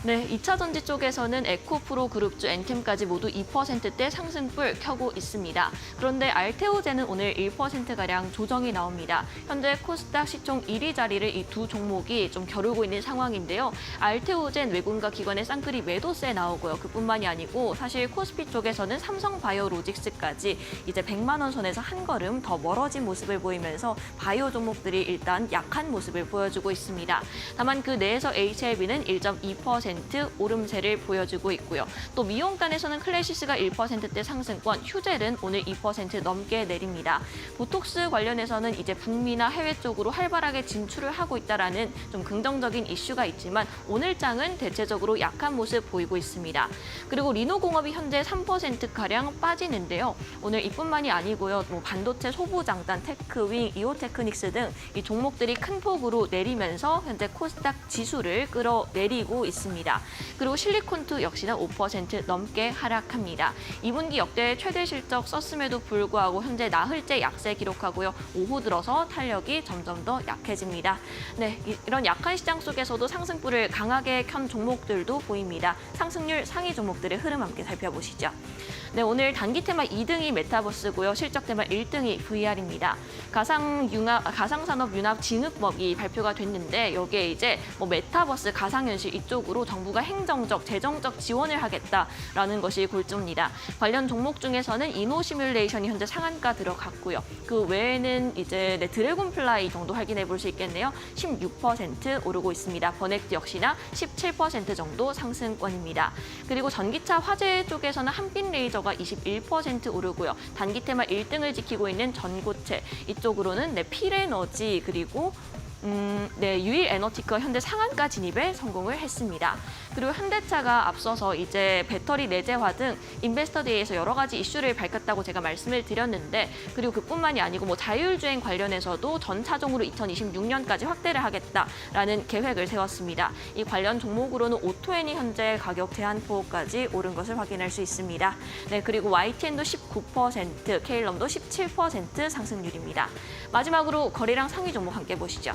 네, 2차 전지 쪽에서는 에코프로 그룹주 엔캠까지 모두 2%대 상승불 켜고 있습니다. 그런데 알테오젠은 오늘 1%가량 조정이 나옵니다. 현재 코스닥 시총 1위 자리를 이 두 종목이 좀 겨루고 있는 상황인데요. 알테오젠 외국인과 기관의 쌍끌이 매도세 나오고요. 그뿐만이 아니고 사실 코스피 쪽에서는 삼성바이오로직스까지 이제 100만 원 선에서 한 걸음 더 멀어진 모습을 보이면서 바이오 종목들이 일단 약한 모습을 보여주고 있습니다. 다만 그 내에서 HLB는 1.2% 오름세를 보여주고 있고요. 또 미용간에서는 클래시스가 1%대 상승권, 휴젤은 오늘 2% 넘게 내립니다. 보톡스 관련해서는 이제 북미나 해외 쪽으로 활발하게 진출을 하고 있다라는 좀 긍정적인 이슈가 있지만 오늘 장은 대체적으로 약한 모습 보이고 있습니다. 그리고 리노공업이 현재 3%가량 빠지는데요. 오늘 이뿐만이 아니고요. 뭐 반도체 소부장단, 테크윙, 이오테크닉스 등 이 종목들이 큰 폭으로 내리면서 현재 코스닥 지수를 끌어내리고 있습니다. 그리고 실리콘투 역시나 5% 넘게 하락합니다. 2분기 역대 최대 실적 썼음에도 불구하고 현재 나흘째 약세 기록하고요. 오후 들어서 탄력이 점점 더 약해집니다. 네, 이런 약한 시장 속에서도 상승불을 강하게 켠 종목들도 보입니다. 상승률 상위 종목들의 흐름 함께 살펴보시죠. 네, 오늘 단기 테마 2등이 메타버스고요. 실적 테마 1등이 VR입니다. 가상산업 융합 진흥법이 발표가 됐는데 여기에 이제 뭐 메타버스 가상현실 이쪽으로 정부가 행정적, 재정적 지원을 하겠다라는 것이 골조입니다. 관련 종목 중에서는 이노 시뮬레이션이 현재 상한가 들어갔고요. 그 외에는 이제 드래곤플라이 정도 확인해 볼 수 있겠네요. 16% 오르고 있습니다. 버넥트 역시나 17% 정도 상승권입니다. 그리고 전기차 화재 쪽에서는 한빛레이저가 21% 오르고요. 단기 테마 1등을 지키고 있는 전고체 이쪽으로는 필에너지 그리고 유일 에너티크가 현재 상한가 진입에 성공을 했습니다. 그리고 현대차가 앞서서 이제 배터리 내재화 등 인베스터데이에서 여러 가지 이슈를 밝혔다고 제가 말씀을 드렸는데 그리고 그뿐만이 아니고 뭐 자율주행 관련해서도 전 차종으로 2026년까지 확대를 하겠다라는 계획을 세웠습니다. 이 관련 종목으로는 오토엔이 현재 가격 제한폭까지 오른 것을 확인할 수 있습니다. 네, 그리고 YTN도 19%, 케일럼도 17% 상승률입니다. 마지막으로 거래량 상위 종목 함께 보시죠.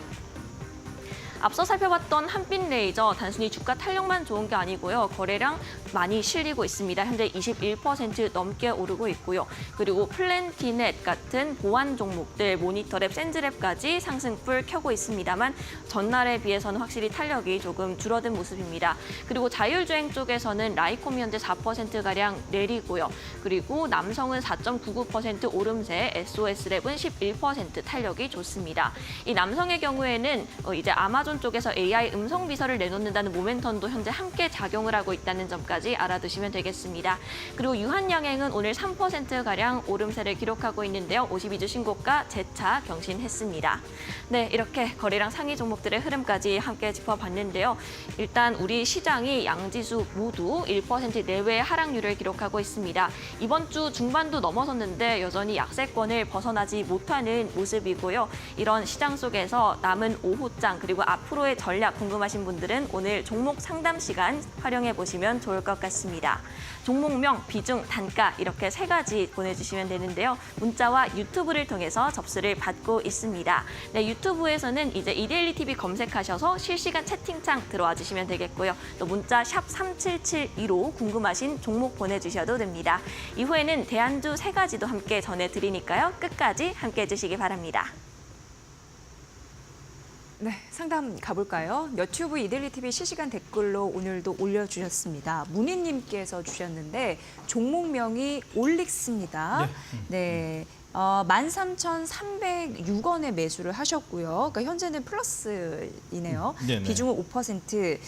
앞서 살펴봤던 한빛레이저 단순히 주가 탄력만 좋은 게 아니고요. 거래량 많이 실리고 있습니다. 현재 21% 넘게 오르고 있고요. 그리고 플랜티넷 같은 보안 종목들, 모니터랩, 센즈랩까지 상승불 켜고 있습니다만 전날에 비해서는 확실히 탄력이 조금 줄어든 모습입니다. 그리고 자율주행 쪽에서는 라이콤이 현재 4%가량 내리고요. 그리고 남성은 4.99% 오름세, SOS랩은 11% 탄력이 좋습니다. 이 남성의 경우에는 이제 아마존 쪽에서 AI 음성 비서를 내놓는다는 모멘텀도 현재 함께 작용을 하고 있다는 점까지 알아두시면 되겠습니다. 그리고 유한양행은 오늘 3%가량 오름세를 기록하고 있는데요. 52주 신고가 재차 경신했습니다. 네, 이렇게 거래량 상위 종목들의 흐름까지 함께 짚어봤는데요. 일단 우리 시장이 양지수 모두 1% 내외의 하락률을 기록하고 있습니다. 이번 주 중반도 넘어섰는데 여전히 약세권을 벗어나지 못하는 모습이고요. 이런 시장 속에서 남은 오후장 그리고 앞으로의 전략 궁금하신 분들은 오늘 종목 상담 시간 활용해 보시면 좋을 것 같습니다. 종목명, 비중, 단가 이렇게 3가지 보내주시면 되는데요. 문자와 유튜브를 통해서 접수를 받고 있습니다. 네, 유튜브에서는 이제 이데일리 TV 검색하셔서 실시간 채팅창 들어와 주시면 되겠고요. 또 문자 샵 3772로 궁금하신 종목 보내주셔도 됩니다. 이후에는 대안주 3가지도 함께 전해드리니까요. 끝까지 함께 해주시기 바랍니다. 네, 상담 가볼까요? 너튜브 이데일리 TV 실시간 댓글로 오늘도 올려주셨습니다. 문희님께서 주셨는데 종목명이 올릭스입니다. 네. 13,306원에 매수를 하셨고요. 그러니까 현재는 플러스이네요. 비중은 5%.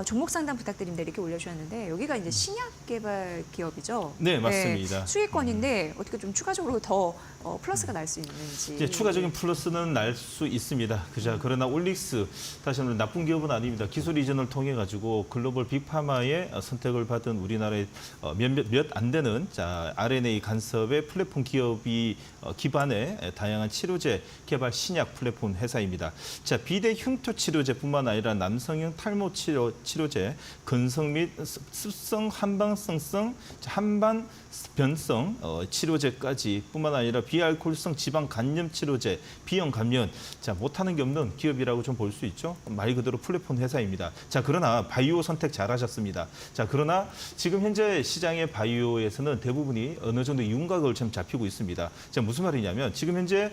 종목 상담 부탁드립니다. 이렇게 올려주셨는데 여기가 이제 신약 개발 기업이죠. 네, 맞습니다. 네, 수익권인데 어떻게 좀 추가적으로 더 플러스가 날 수 있는지. 이제 추가적인 플러스는 날 수 있습니다. 그죠? 그러나 올릭스 다시 한번 나쁜 기업은 아닙니다. 기술 이전을 통해 가지고 글로벌 빅파마의 선택을 받은 우리나라의 몇 안 되는 RNA 간섭의 플랫폼 기업이 기반의 다양한 치료제 개발 신약 플랫폼 회사입니다. 자, 비대 흉터 치료제뿐만 아니라 남성형 탈모 치료제, 근성 및 습성 한방성성 한반 변성 치료제까지 뿐만 아니라 비알코올성 지방 감염 치료제, 비형 감염, 자 못하는 게 없는 기업이라고 좀 볼 수 있죠. 말 그대로 플랫폼 회사입니다. 자, 그러나 바이오 선택 잘하셨습니다. 자, 그러나 지금 현재 시장의 바이오에서는 대부분이 어느 정도 윤곽을 좀 잡히고 있습니다. 자, 무슨 말이냐면 지금 현재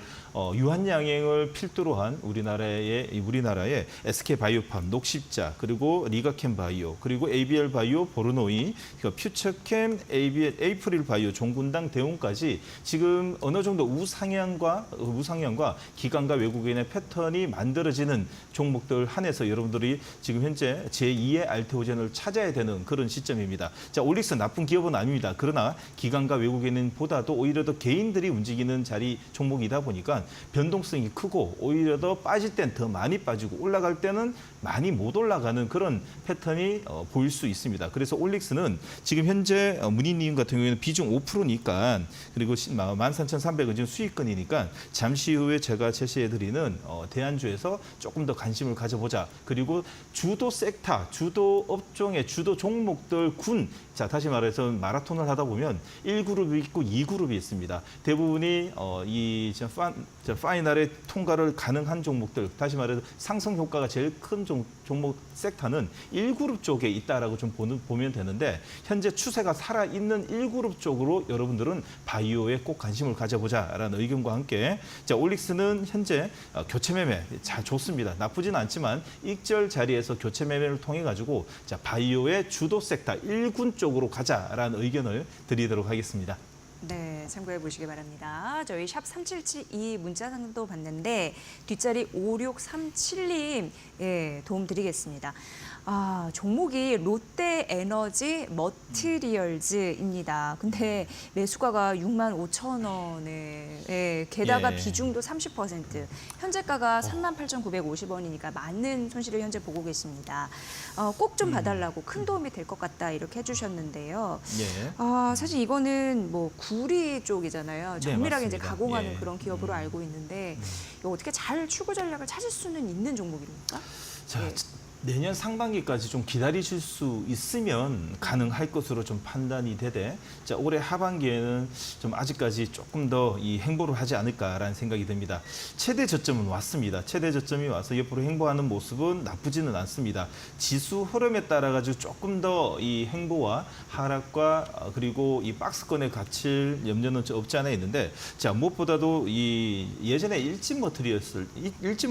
유한양행을 필두로 한 우리나라의 SK 바이오팜, 녹십자, 그리고 리가캠 바이오, 그리고 ABL 바이오, 보르노이, 퓨처캠, ABL, 에이프릴 바이오, 종군당, 대웅까지 지금 어느 정도 우상향과 기관과 외국인의 패턴이 만들어지는 종목들 한해서 여러분들이 지금 현재 제2의 알테오젠을 찾아야 되는 그런 시점입니다. 자, 올릭스 나쁜 기업은 아닙니다. 그러나 기관과 외국인보다도 오히려 더 개인들이 움직이는 자리 종목이다 보니까 변동성이 크고 오히려 더 빠질 땐 더 많이 빠지고 올라갈 때는 많이 못 올라가는 그런 패턴이 보일 수 있습니다. 그래서 올릭스는 지금 현재 문희님 같은 경우에는 비중 5%니까 그리고 13,300은 지금 수익권이니까 잠시 후에 제가 제시해드리는 대안주에서 조금 더 관심을 가져보자. 그리고 주도 섹터, 주도 업종의 주도 종목들 자, 다시 말해서 마라톤을 하다 보면 1그룹이 있고 2그룹이 있습니다. 대부분이 파이널의 통과를 가능한 종목들, 다시 말해서 상승 효과가 제일 큰 종목 섹터는 1그룹 쪽에 있다라고 좀 보면 되는데 현재 추세가 살아있는 1그룹 쪽으로 여러분들은 바이오에 꼭 관심을 가져보자라는 의견과 함께 자, 올릭스는 현재 교체 매매 잘 좋습니다. 나쁘진 않지만 익절 자리에서 교체 매매를 통해 가지고 자, 바이오의 주도 섹터 1군 쪽으로 가자라는 의견을 드리도록 하겠습니다. 네, 참고해 보시기 바랍니다. 저희 샵 3772 문자상도 봤는데 뒷자리 5637님 예, 도움 드리겠습니다. 아, 종목이 롯데에너지 머티리얼즈입니다. 근데 매수가가 65,000원에 예, 게다가 예. 비중도 30%, 현재가가 38,950원이니까 많은 손실을 현재 보고 계십니다. 꼭 좀 봐달라고 큰 도움이 될 것 같다 이렇게 해주셨는데요. 예. 사실 이거는 뭐 구리 쪽이잖아요. 정밀하게 이제 맞습니다. 가공하는 예. 그런 기업으로 알고 있는데 이거 어떻게 잘 추구 전략을 찾을 수는 있는 종목입니까? 자, 예. 내년 상반기까지 좀 기다리실 수 있으면 가능할 것으로 좀 판단이 되되 자, 올해 하반기에는 좀 아직까지 조금 더 이 행보를 하지 않을까라는 생각이 듭니다. 최대 저점은 왔습니다. 최대 저점이 와서 옆으로 행보하는 모습은 나쁘지는 않습니다. 지수 흐름에 따라 가지고 조금 더 이 행보와 하락과 그리고 이 박스권에 갇힐 염려는 없지 않아 있는데 자, 무엇보다도 이 예전에 일진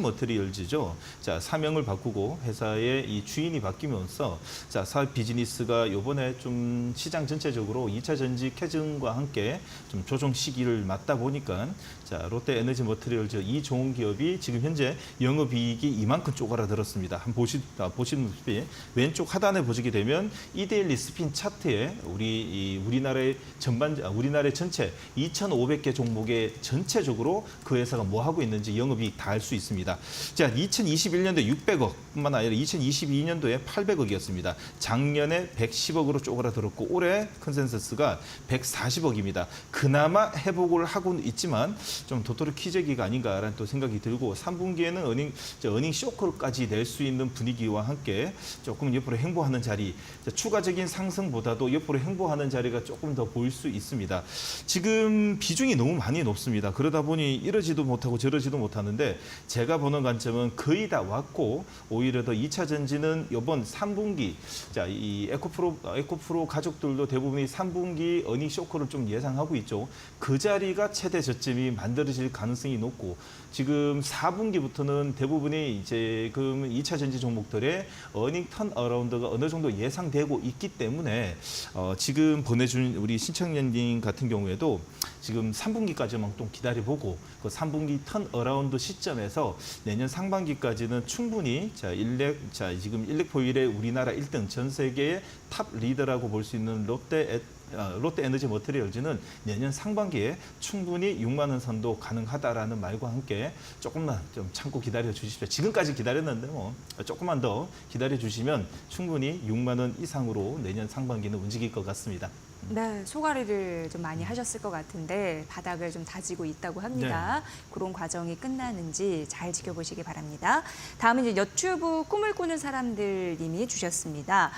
머티리얼즈죠. 자, 사명을 바꾸고 회사의 이 주인이 바뀌면서 자, 사업 비즈니스가 이번에 좀 시장 전체적으로 2차 전지 캐즘과 함께 좀 조정 시기를 맞다 보니까 자, 롯데에너지 머티리얼즈 이 좋은 기업이 지금 현재 영업이익이 이만큼 쪼그라들었습니다. 한번 보시는 모습이 왼쪽 하단에 보시게 되면 이데일리 스핀 차트에 우리나라의 전체 2,500개 종목의 전체적으로 그 회사가 뭐 하고 있는지 영업이익 다 알 수 있습니다. 자, 2021년도에 600억뿐만 아니라 2022년도에 800억이었습니다. 작년에 110억으로 쪼그라들었고 올해 컨센서스가 140억입니다. 그나마 회복을 하고는 있지만 좀 도토리 키재기가 아닌가라는 또 생각이 들고 3분기에는 어닝 쇼크까지 낼 수 있는 분위기와 함께 조금 옆으로 행보하는 자리, 추가적인 상승보다도 옆으로 행보하는 자리가 조금 더 보일 수 있습니다. 지금 비중이 너무 많이 높습니다. 그러다 보니 이러지도 못하고 저러지도 못하는데 제가 보는 관점은 거의 다 왔고 오히려 더 2차 전지는 이번 3분기 자, 이 에코프로 가족들도 대부분이 3분기 어닝 쇼크를 좀 예상하고 있죠. 그 자리가 최대 저점이 만들어질 가능성이 높고 지금 4분기부터는 대부분이 이제 그 2차 전지 종목들의 어닝 턴어라운드가 어느 정도 예상되고 있기 때문에 지금 보내준 우리 신청년님 같은 경우에도 지금 3분기까지만 좀 기다려보고 그 3분기 턴어라운드 시점에서 내년 상반기까지는 충분히 지금 일렉포일의 우리나라 1등 전 세계의 탑 리더라고 볼 수 있는 롯데에너지 머티리얼즈는 내년 상반기에 충분히 6만 원 선도 가능하다라는 말과 함께 조금만 좀 참고 기다려 주십시오. 지금까지 기다렸는데 뭐 조금만 더 기다려 주시면 충분히 6만 원 이상으로 내년 상반기는 움직일 것 같습니다. 네, 소가리를 좀 많이 하셨을 것 같은데 바닥을 좀 다지고 있다고 합니다. 네. 그런 과정이 끝나는지 잘 지켜보시기 바랍니다. 다음은 이제 유튜브 꿈을 꾸는 사람들 님이 주셨습니다.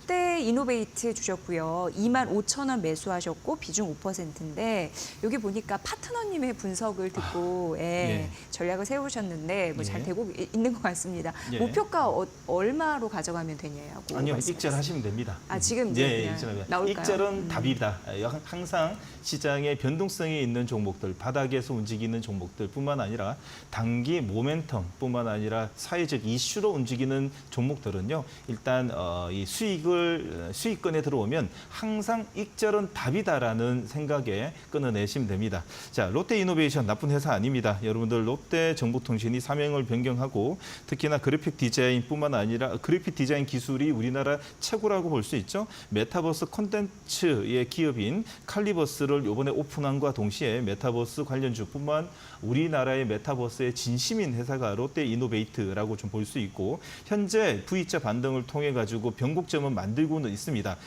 롯데 이노베이트 주셨고요. 25,000원 매수하셨고 비중 5%인데 여기 보니까 파트너님의 분석을 듣고 예. 전략을 세우셨는데 뭐 잘 예. 되고 있는 것 같습니다. 예. 목표가 얼마로 가져가면 되냐고. 아니요, 말씀하셨어요. 익절하시면 됩니다. 아, 지금 이제 그냥 익절하면. 나올까요? 익절은 답이다. 항상 시장에 변동성이 있는 종목들, 바닥에서 움직이는 종목들뿐만 아니라 단기 모멘텀뿐만 아니라 사회적 이슈로 움직이는 종목들은요. 일단 이 수익권에 들어오면 항상 익절은 답이다라는 생각에 끊어내시면 됩니다. 자, 롯데이노베이션 나쁜 회사 아닙니다. 여러분들 롯데정보통신이 사명을 변경하고 특히나 그래픽 디자인뿐만 아니라 그래픽 디자인 기술이 우리나라 최고라고 볼 수 있죠. 메타버스 콘텐츠의 기업인 칼리버스를 이번에 오픈함과 동시에 메타버스 관련주뿐만 우리나라의 메타버스의 진심인 회사가 롯데이노베이트라고 좀 볼 수 있고 현재 V자 반등을 통해 가지고 변곡점은 만들고는 있습니다.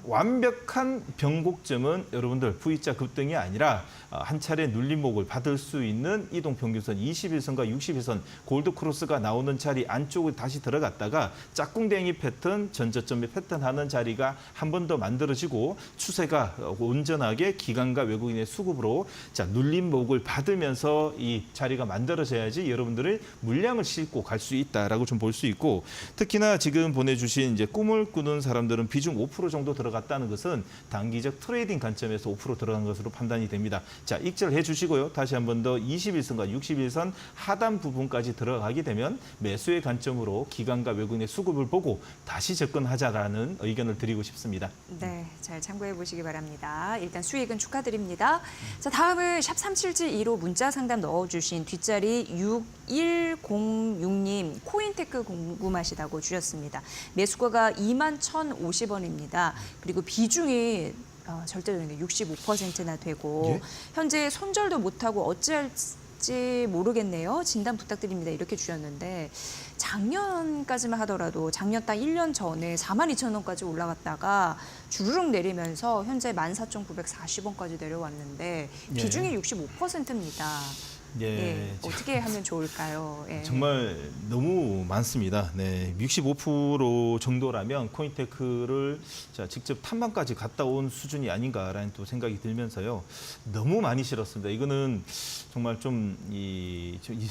완벽한 변곡점은 여러분들 V자 급등이 아니라 한 차례 눌림목을 받을 수 있는 이동평균선 21선과 61선 골드크로스가 나오는 자리 안쪽을 다시 들어갔다가 짝꿍댕이 패턴, 전저점의 패턴 하는 자리가 한 번 더 만들어지고 추세가 온전하게 기관과 외국인의 수급으로 자 눌림목을 받으면서 이 자리가 만들어져야지 여러분들의 물량을 싣고 갈 수 있다라고 좀 볼 수 있고 특히나 지금 보내주신 이제 꿈을 꾸는 사람들은 비중 5% 정도 들어갔다는 것은 단기적 트레이딩 관점에서 5% 들어간 것으로 판단이 됩니다. 자, 익절해 주시고요. 다시 한 번 더 21선과 61선 하단 부분까지 들어가게 되면 매수의 관점으로 기관과 외국인의 수급을 보고 다시 접근하자라는 의견을 드리고 싶습니다. 네, 잘 참고해 보시기 바랍니다. 일단 수익은 축하드립니다. 자, 다음은 샵 3772로 문자 상담 넣어주신 뒷자리 6106님 코인테크 궁금하시다고 주셨습니다. 매수가가 21,050원입니다. 그리고 비중이 절대적인 65%나 되고 예? 현재 손절도 못하고 어찌할지 모르겠네요. 진단 부탁드립니다. 이렇게 주셨는데 작년까지만 하더라도 작년 딱 1년 전에 42,000원까지 올라갔다가 주르륵 내리면서 현재 14,940원까지 내려왔는데 예. 비중이 65%입니다. 예. 어떻게 하면 좋을까요? 예. 정말 너무 많습니다. 네, 65% 정도라면 코인테크를 자, 직접 탐방까지 갔다 온 수준이 아닌가라는 또 생각이 들면서요. 너무 많이 실었습니다. 이거는 정말 좀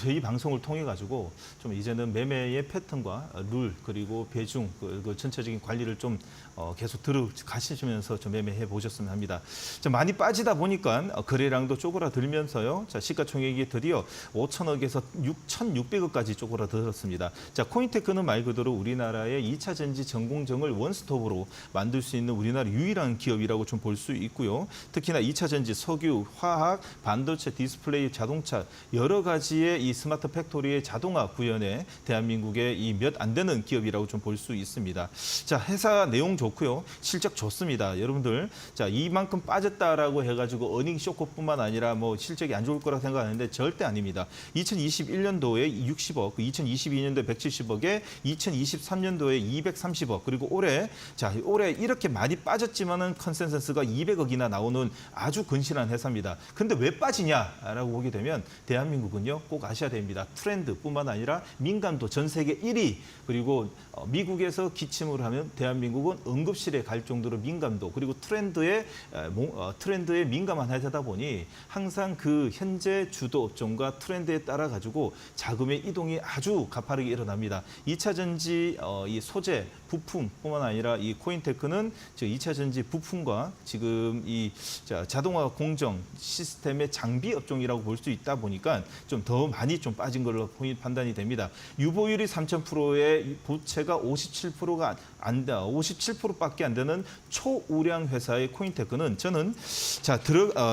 저희 방송을 통해 가지고 좀 이제는 매매의 패턴과 룰 그리고 배중 그 전체적인 관리를 좀 계속 들어가시면서 좀 매매해 보셨으면 합니다. 좀 많이 빠지다 보니까 거래량도 쪼그라들면서요. 자, 시가총액이 드디어 5천억에서 6,600억까지 쪼그라들었습니다. 자, 코인테크는 말 그대로 우리나라의 2차 전지 전공정을 원스톱으로 만들 수 있는 우리나라 유일한 기업이라고 좀 볼 수 있고요. 특히나 2차 전지, 석유, 화학, 반도체, 디스플레이, 자동차 여러 가지의 이 스마트 팩토리의 자동화 구현에 대한민국의 이 몇 안 되는 기업이라고 좀 볼 수 있습니다. 자, 회사 내용 좋고요. 실적 좋습니다. 여러분들, 자, 이만큼 빠졌다라고 해가지고 어닝 쇼크뿐만 아니라 뭐 실적이 안 좋을 거라고 생각하는데 절대 아닙니다. 2021년도에 60억, 2022년도에 170억에 2023년도에 230억, 그리고 올해 이렇게 많이 빠졌지만은 컨센서스가 200억이나 나오는 아주 근실한 회사입니다. 근데 왜 빠지냐라고 보게 되면 대한민국은요, 꼭 아셔야 됩니다. 트렌드뿐만 아니라 민감도 전 세계 1위, 그리고 미국에서 기침을 하면 대한민국은 응급실에 갈 정도로 민감도 그리고 트렌드에 민감한 회사다 보니 항상 그 현재 주도 업종과 트렌드에 따라 가지고 자금의 이동이 아주 가파르게 일어납니다. 2차 전지 이 소재 부품뿐만 아니라 이 코인테크는 2차 전지 부품과 지금 이 자동화 공정 시스템의 장비 업종이라고 볼 수 있다 보니까 좀 더 많이 좀 빠진 걸로 판단이 됩니다. 유보율이 3,000%의 부채가 57%밖에 안 되는 초우량 회사의 코인테크는 저는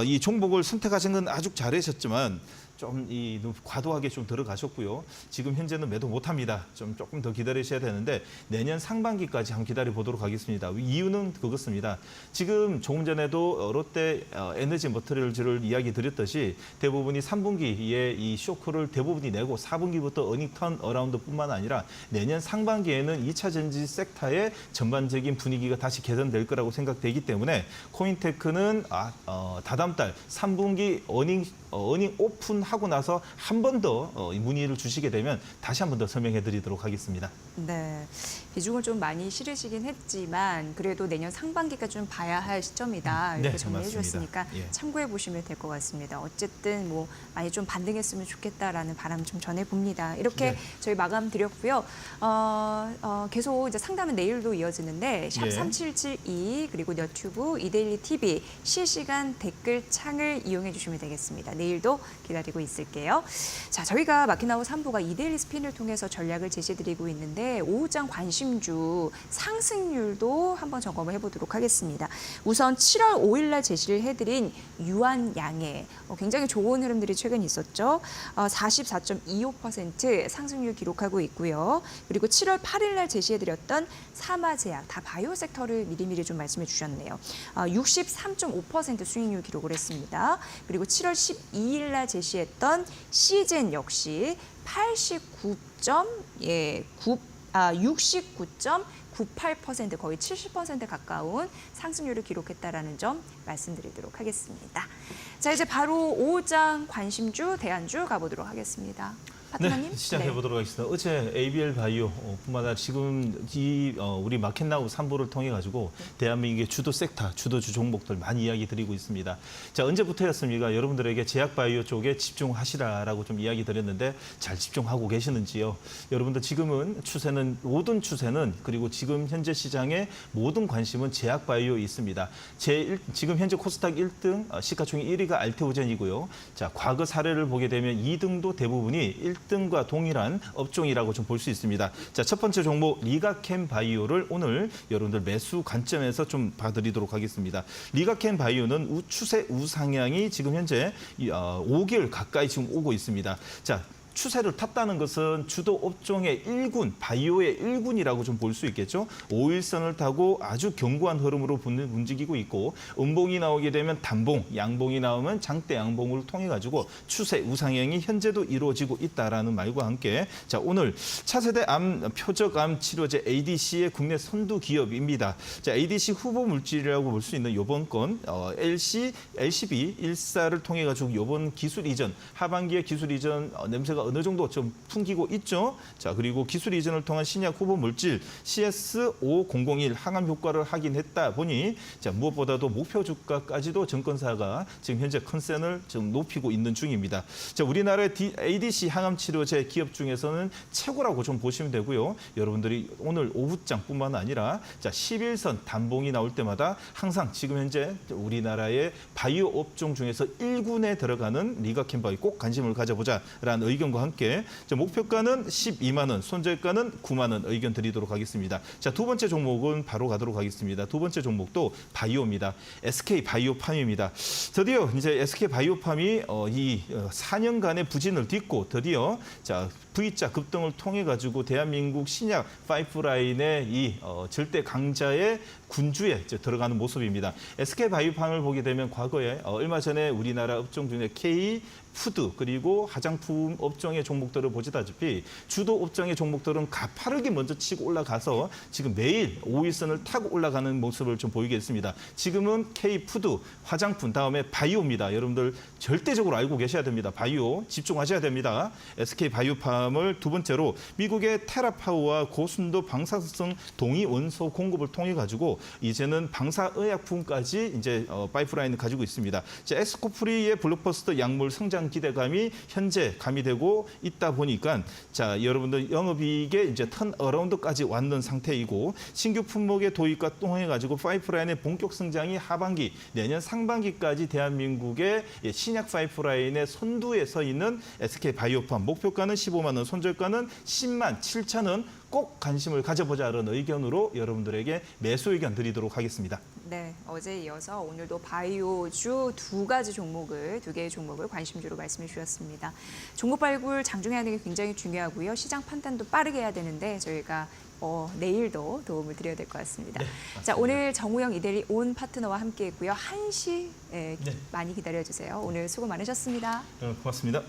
이 종목을 선택하신 건 아주 잘하셨지만 좀 과도하게 좀 들어가셨고요. 지금 현재는 매도 못합니다. 조금 더 기다리셔야 되는데 내년 상반기까지 한번 기다려 보도록 하겠습니다. 이유는 그렇습니다. 지금 조금 전에도 롯데 에너지 머티리얼즈를 이야기 드렸듯이 대부분이 3분기에 이 쇼크를 대부분이 내고 4분기부터 어닝 턴 어라운드뿐만 아니라 내년 상반기에는 2차 전지 섹터의 전반적인 분위기가 다시 개선될 거라고 생각되기 때문에 코인테크는 다다음 달 3분기 어닝 오픈 하고 나서 한 번 더 문의를 주시게 되면 다시 한 번 더 설명해 드리도록 하겠습니다. 네, 비중을 좀 많이 실으시긴 했지만 그래도 내년 상반기까지 좀 봐야 할 시점이다 이렇게 네, 정리해 맞습니다. 주셨으니까 예. 참고해 보시면 될 것 같습니다. 어쨌든 뭐 많이 좀 반등했으면 좋겠다라는 바람 좀 전해 봅니다. 이렇게 네. 저희 마감 드렸고요. 계속 이제 상담은 내일도 이어지는데 샵 예. 3772 그리고 너튜브 이데일리 TV 실시간 댓글 창을 이용해 주시면 되겠습니다. 내일도 기다리고 있을게요. 자, 저희가 마켓나우 3부가 이데일리 스핀을 통해서 전략을 제시해드리고 있는데 오후장 관심주 상승률도 한번 점검을 해보도록 하겠습니다. 우선 7월 5일 날 제시를 해드린 유한양해 굉장히 좋은 흐름들이 최근 있었죠. 44.25% 상승률 기록하고 있고요. 그리고 7월 8일 날 제시해드렸던 사마제약, 다 바이오 섹터를 미리미리 좀 말씀해 주셨네요. 63.5% 수익률 기록을 했습니다. 그리고 7월 12일 날 제시했던 시젠 역시 69.98% 거의 70% 가까운 상승률을 기록했다라는 점 말씀드리도록 하겠습니다. 자, 이제 바로 오후장 관심주 대안주 가보도록 하겠습니다. 파트너님? 네, 시작해 보도록 하겠습니다. 어제 ABL 바이오뿐만 아니라 지금 우리 마켓나우 3부를 통해 가지고 대한민국의 주도 섹터, 주도주 종목들 많이 이야기 드리고 있습니다. 자, 언제부터였습니까? 여러분들에게 제약 바이오 쪽에 집중하시라라고 좀 이야기 드렸는데 잘 집중하고 계시는지요? 여러분들 지금은 모든 추세는 그리고 지금 현재 시장의 모든 관심은 제약 바이오에 있습니다. 지금 현재 코스닥 1등 시가총액 1위가 알테오젠이고요. 자, 과거 사례를 보게 되면 2등도 대부분이 1등과 동일한 업종이라고 좀 볼 수 있습니다. 자, 첫 번째 종목 리가캠 바이오를 오늘 여러분들 매수 관점에서 좀 봐드리도록 하겠습니다. 리가캠 바이오는 추세 우상향이 지금 현재 5개월 가까이 지금 오고 있습니다. 자, 추세를 탔다는 것은 주도 업종의 1군, 바이오의 1군이라고 좀 볼 수 있겠죠. 5일선을 타고 아주 견고한 흐름으로 움직이고 있고 음봉이 나오게 되면 단봉, 양봉이 나오면 장대 양봉을 통해 가지고 추세 우상향이 현재도 이루어지고 있다라는 말과 함께 자, 오늘 차세대 표적암 치료제 ADC의 국내 선두 기업입니다. 자, ADC 후보 물질이라고 볼 수 있는 이번 건 LCB14를 통해 가지고 이번 기술 이전, 하반기에 기술 이전 냄새가 어느 정도 좀 풍기고 있죠. 자, 그리고 기술 이전을 통한 신약 후보 물질 CS5001 항암 효과를 확인했다 보니 자, 무엇보다도 목표 주가까지도 증권사가 지금 현재 컨센을 좀 높이고 있는 중입니다. 자, 우리나라의 ADC 항암 치료제 기업 중에서는 최고라고 좀 보시면 되고요. 여러분들이 오늘 오후장뿐만 아니라 자, 11선 단봉이 나올 때마다 항상 지금 현재 우리나라의 바이오 업종 중에서 1군에 들어가는 리가캠 바이오 꼭 관심을 가져보자라는 의견과 함께 목표가는 12만 원, 손절가는 9만 원 의견 드리도록 하겠습니다. 자, 두 번째 종목은 바로 가도록 하겠습니다. 두 번째 종목도 바이오입니다. SK 바이오팜입니다. 드디어 이제 SK 바이오팜이 이 4년간의 부진을 딛고 드디어 자, V자 급등을 통해 가지고 대한민국 신약 파이프라인의 이 절대 강자의 군주에 들어가는 모습입니다. SK 바이오팜을 보게 되면 과거에 얼마 전에 우리나라 업종 중에 K 푸드 그리고 화장품 업종의 종목들을 보시다시피 주도 업종의 종목들은 가파르게 먼저 치고 올라가서 지금 매일 5일선을 타고 올라가는 모습을 좀 보이겠습니다. 지금은 K푸드, 화장품 다음에 바이오입니다. 여러분들 절대적으로 알고 계셔야 됩니다. 바이오 집중하셔야 됩니다. SK 바이오팜을 두 번째로 미국의 테라파워와 고순도 방사성 동위 원소 공급을 통해 가지고 이제는 방사의약품까지 이제 파이프라인을 가지고 있습니다. 에스코프리의 블록버스터 약물 성장 기대감이 현재 가미되고 있다 보니까 자, 여러분들 영업이익에 이제 턴어라운드까지 왔는 상태이고 신규 품목의 도입과 통해 가지고 파이프라인의 본격 성장이 하반기 내년 상반기까지 대한민국의 신약 파이프라인의 선두에 서 있는 SK 바이오팜 목표가는 15만 원, 손절가는 10만 7천 원 꼭 관심을 가져보자는 의견으로 여러분들에게 매수 의견 드리도록 하겠습니다. 네, 어제 이어서 오늘도 바이오주 두 개의 종목을 관심주로 말씀해 주셨습니다. 종목 발굴 장중에 하는 게 굉장히 중요하고요. 시장 판단도 빠르게 해야 되는데 저희가 내일도 도움을 드려야 될 것 같습니다. 네, 자, 오늘 정우영 이데일리 온 파트너와 함께했고요. 1시 네. 많이 기다려주세요. 오늘 수고 많으셨습니다. 고맙습니다.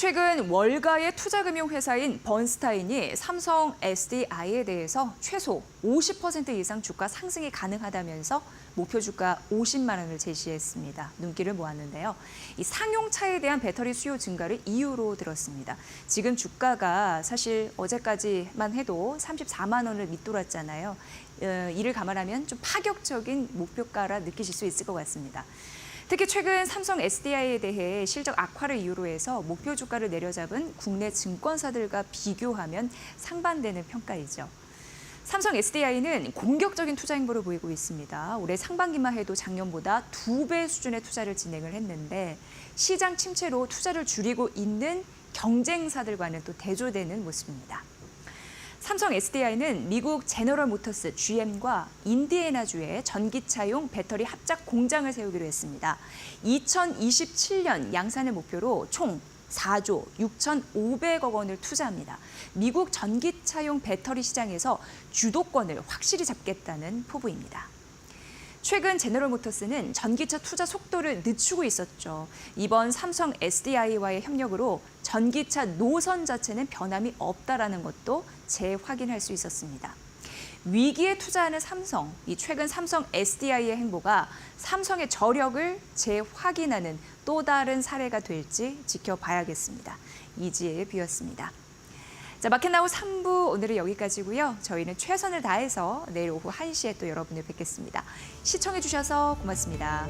최근 월가의 투자금융회사인 번스타인이 삼성 SDI에 대해서 최소 50% 이상 주가 상승이 가능하다면서 목표 주가 50만 원을 제시했습니다. 눈길을 모았는데요. 이 상용차에 대한 배터리 수요 증가를 이유로 들었습니다. 지금 주가가 사실 어제까지만 해도 34만 원을 밑돌았잖아요. 이를 감안하면 좀 파격적인 목표가라 느끼실 수 있을 것 같습니다. 특히 최근 삼성 SDI에 대해 실적 악화를 이유로 해서 목표 주가를 내려잡은 국내 증권사들과 비교하면 상반되는 평가이죠. 삼성 SDI는 공격적인 투자 행보를 보이고 있습니다. 올해 상반기만 해도 작년보다 2배 수준의 투자를 진행을 했는데 시장 침체로 투자를 줄이고 있는 경쟁사들과는 또 대조되는 모습입니다. 삼성 SDI는 미국 제너럴 모터스 GM과 인디애나주에 전기차용 배터리 합작 공장을 세우기로 했습니다. 2027년 양산을 목표로 총 4조 6,500억 원을 투자합니다. 미국 전기차용 배터리 시장에서 주도권을 확실히 잡겠다는 포부입니다. 최근 제너럴 모터스는 전기차 투자 속도를 늦추고 있었죠. 이번 삼성 SDI와의 협력으로 전기차 노선 자체는 변함이 없다라는 것도 재확인할 수 있었습니다. 위기에 투자하는 삼성, 이 최근 삼성 SDI의 행보가 삼성의 저력을 재확인하는 또 다른 사례가 될지 지켜봐야겠습니다. 이지혜의 뷰였습니다. 자, 마켓나우 3부 오늘은 여기까지고요. 저희는 최선을 다해서 내일 오후 1시에 또 여러분을 뵙겠습니다. 시청해 주셔서 고맙습니다.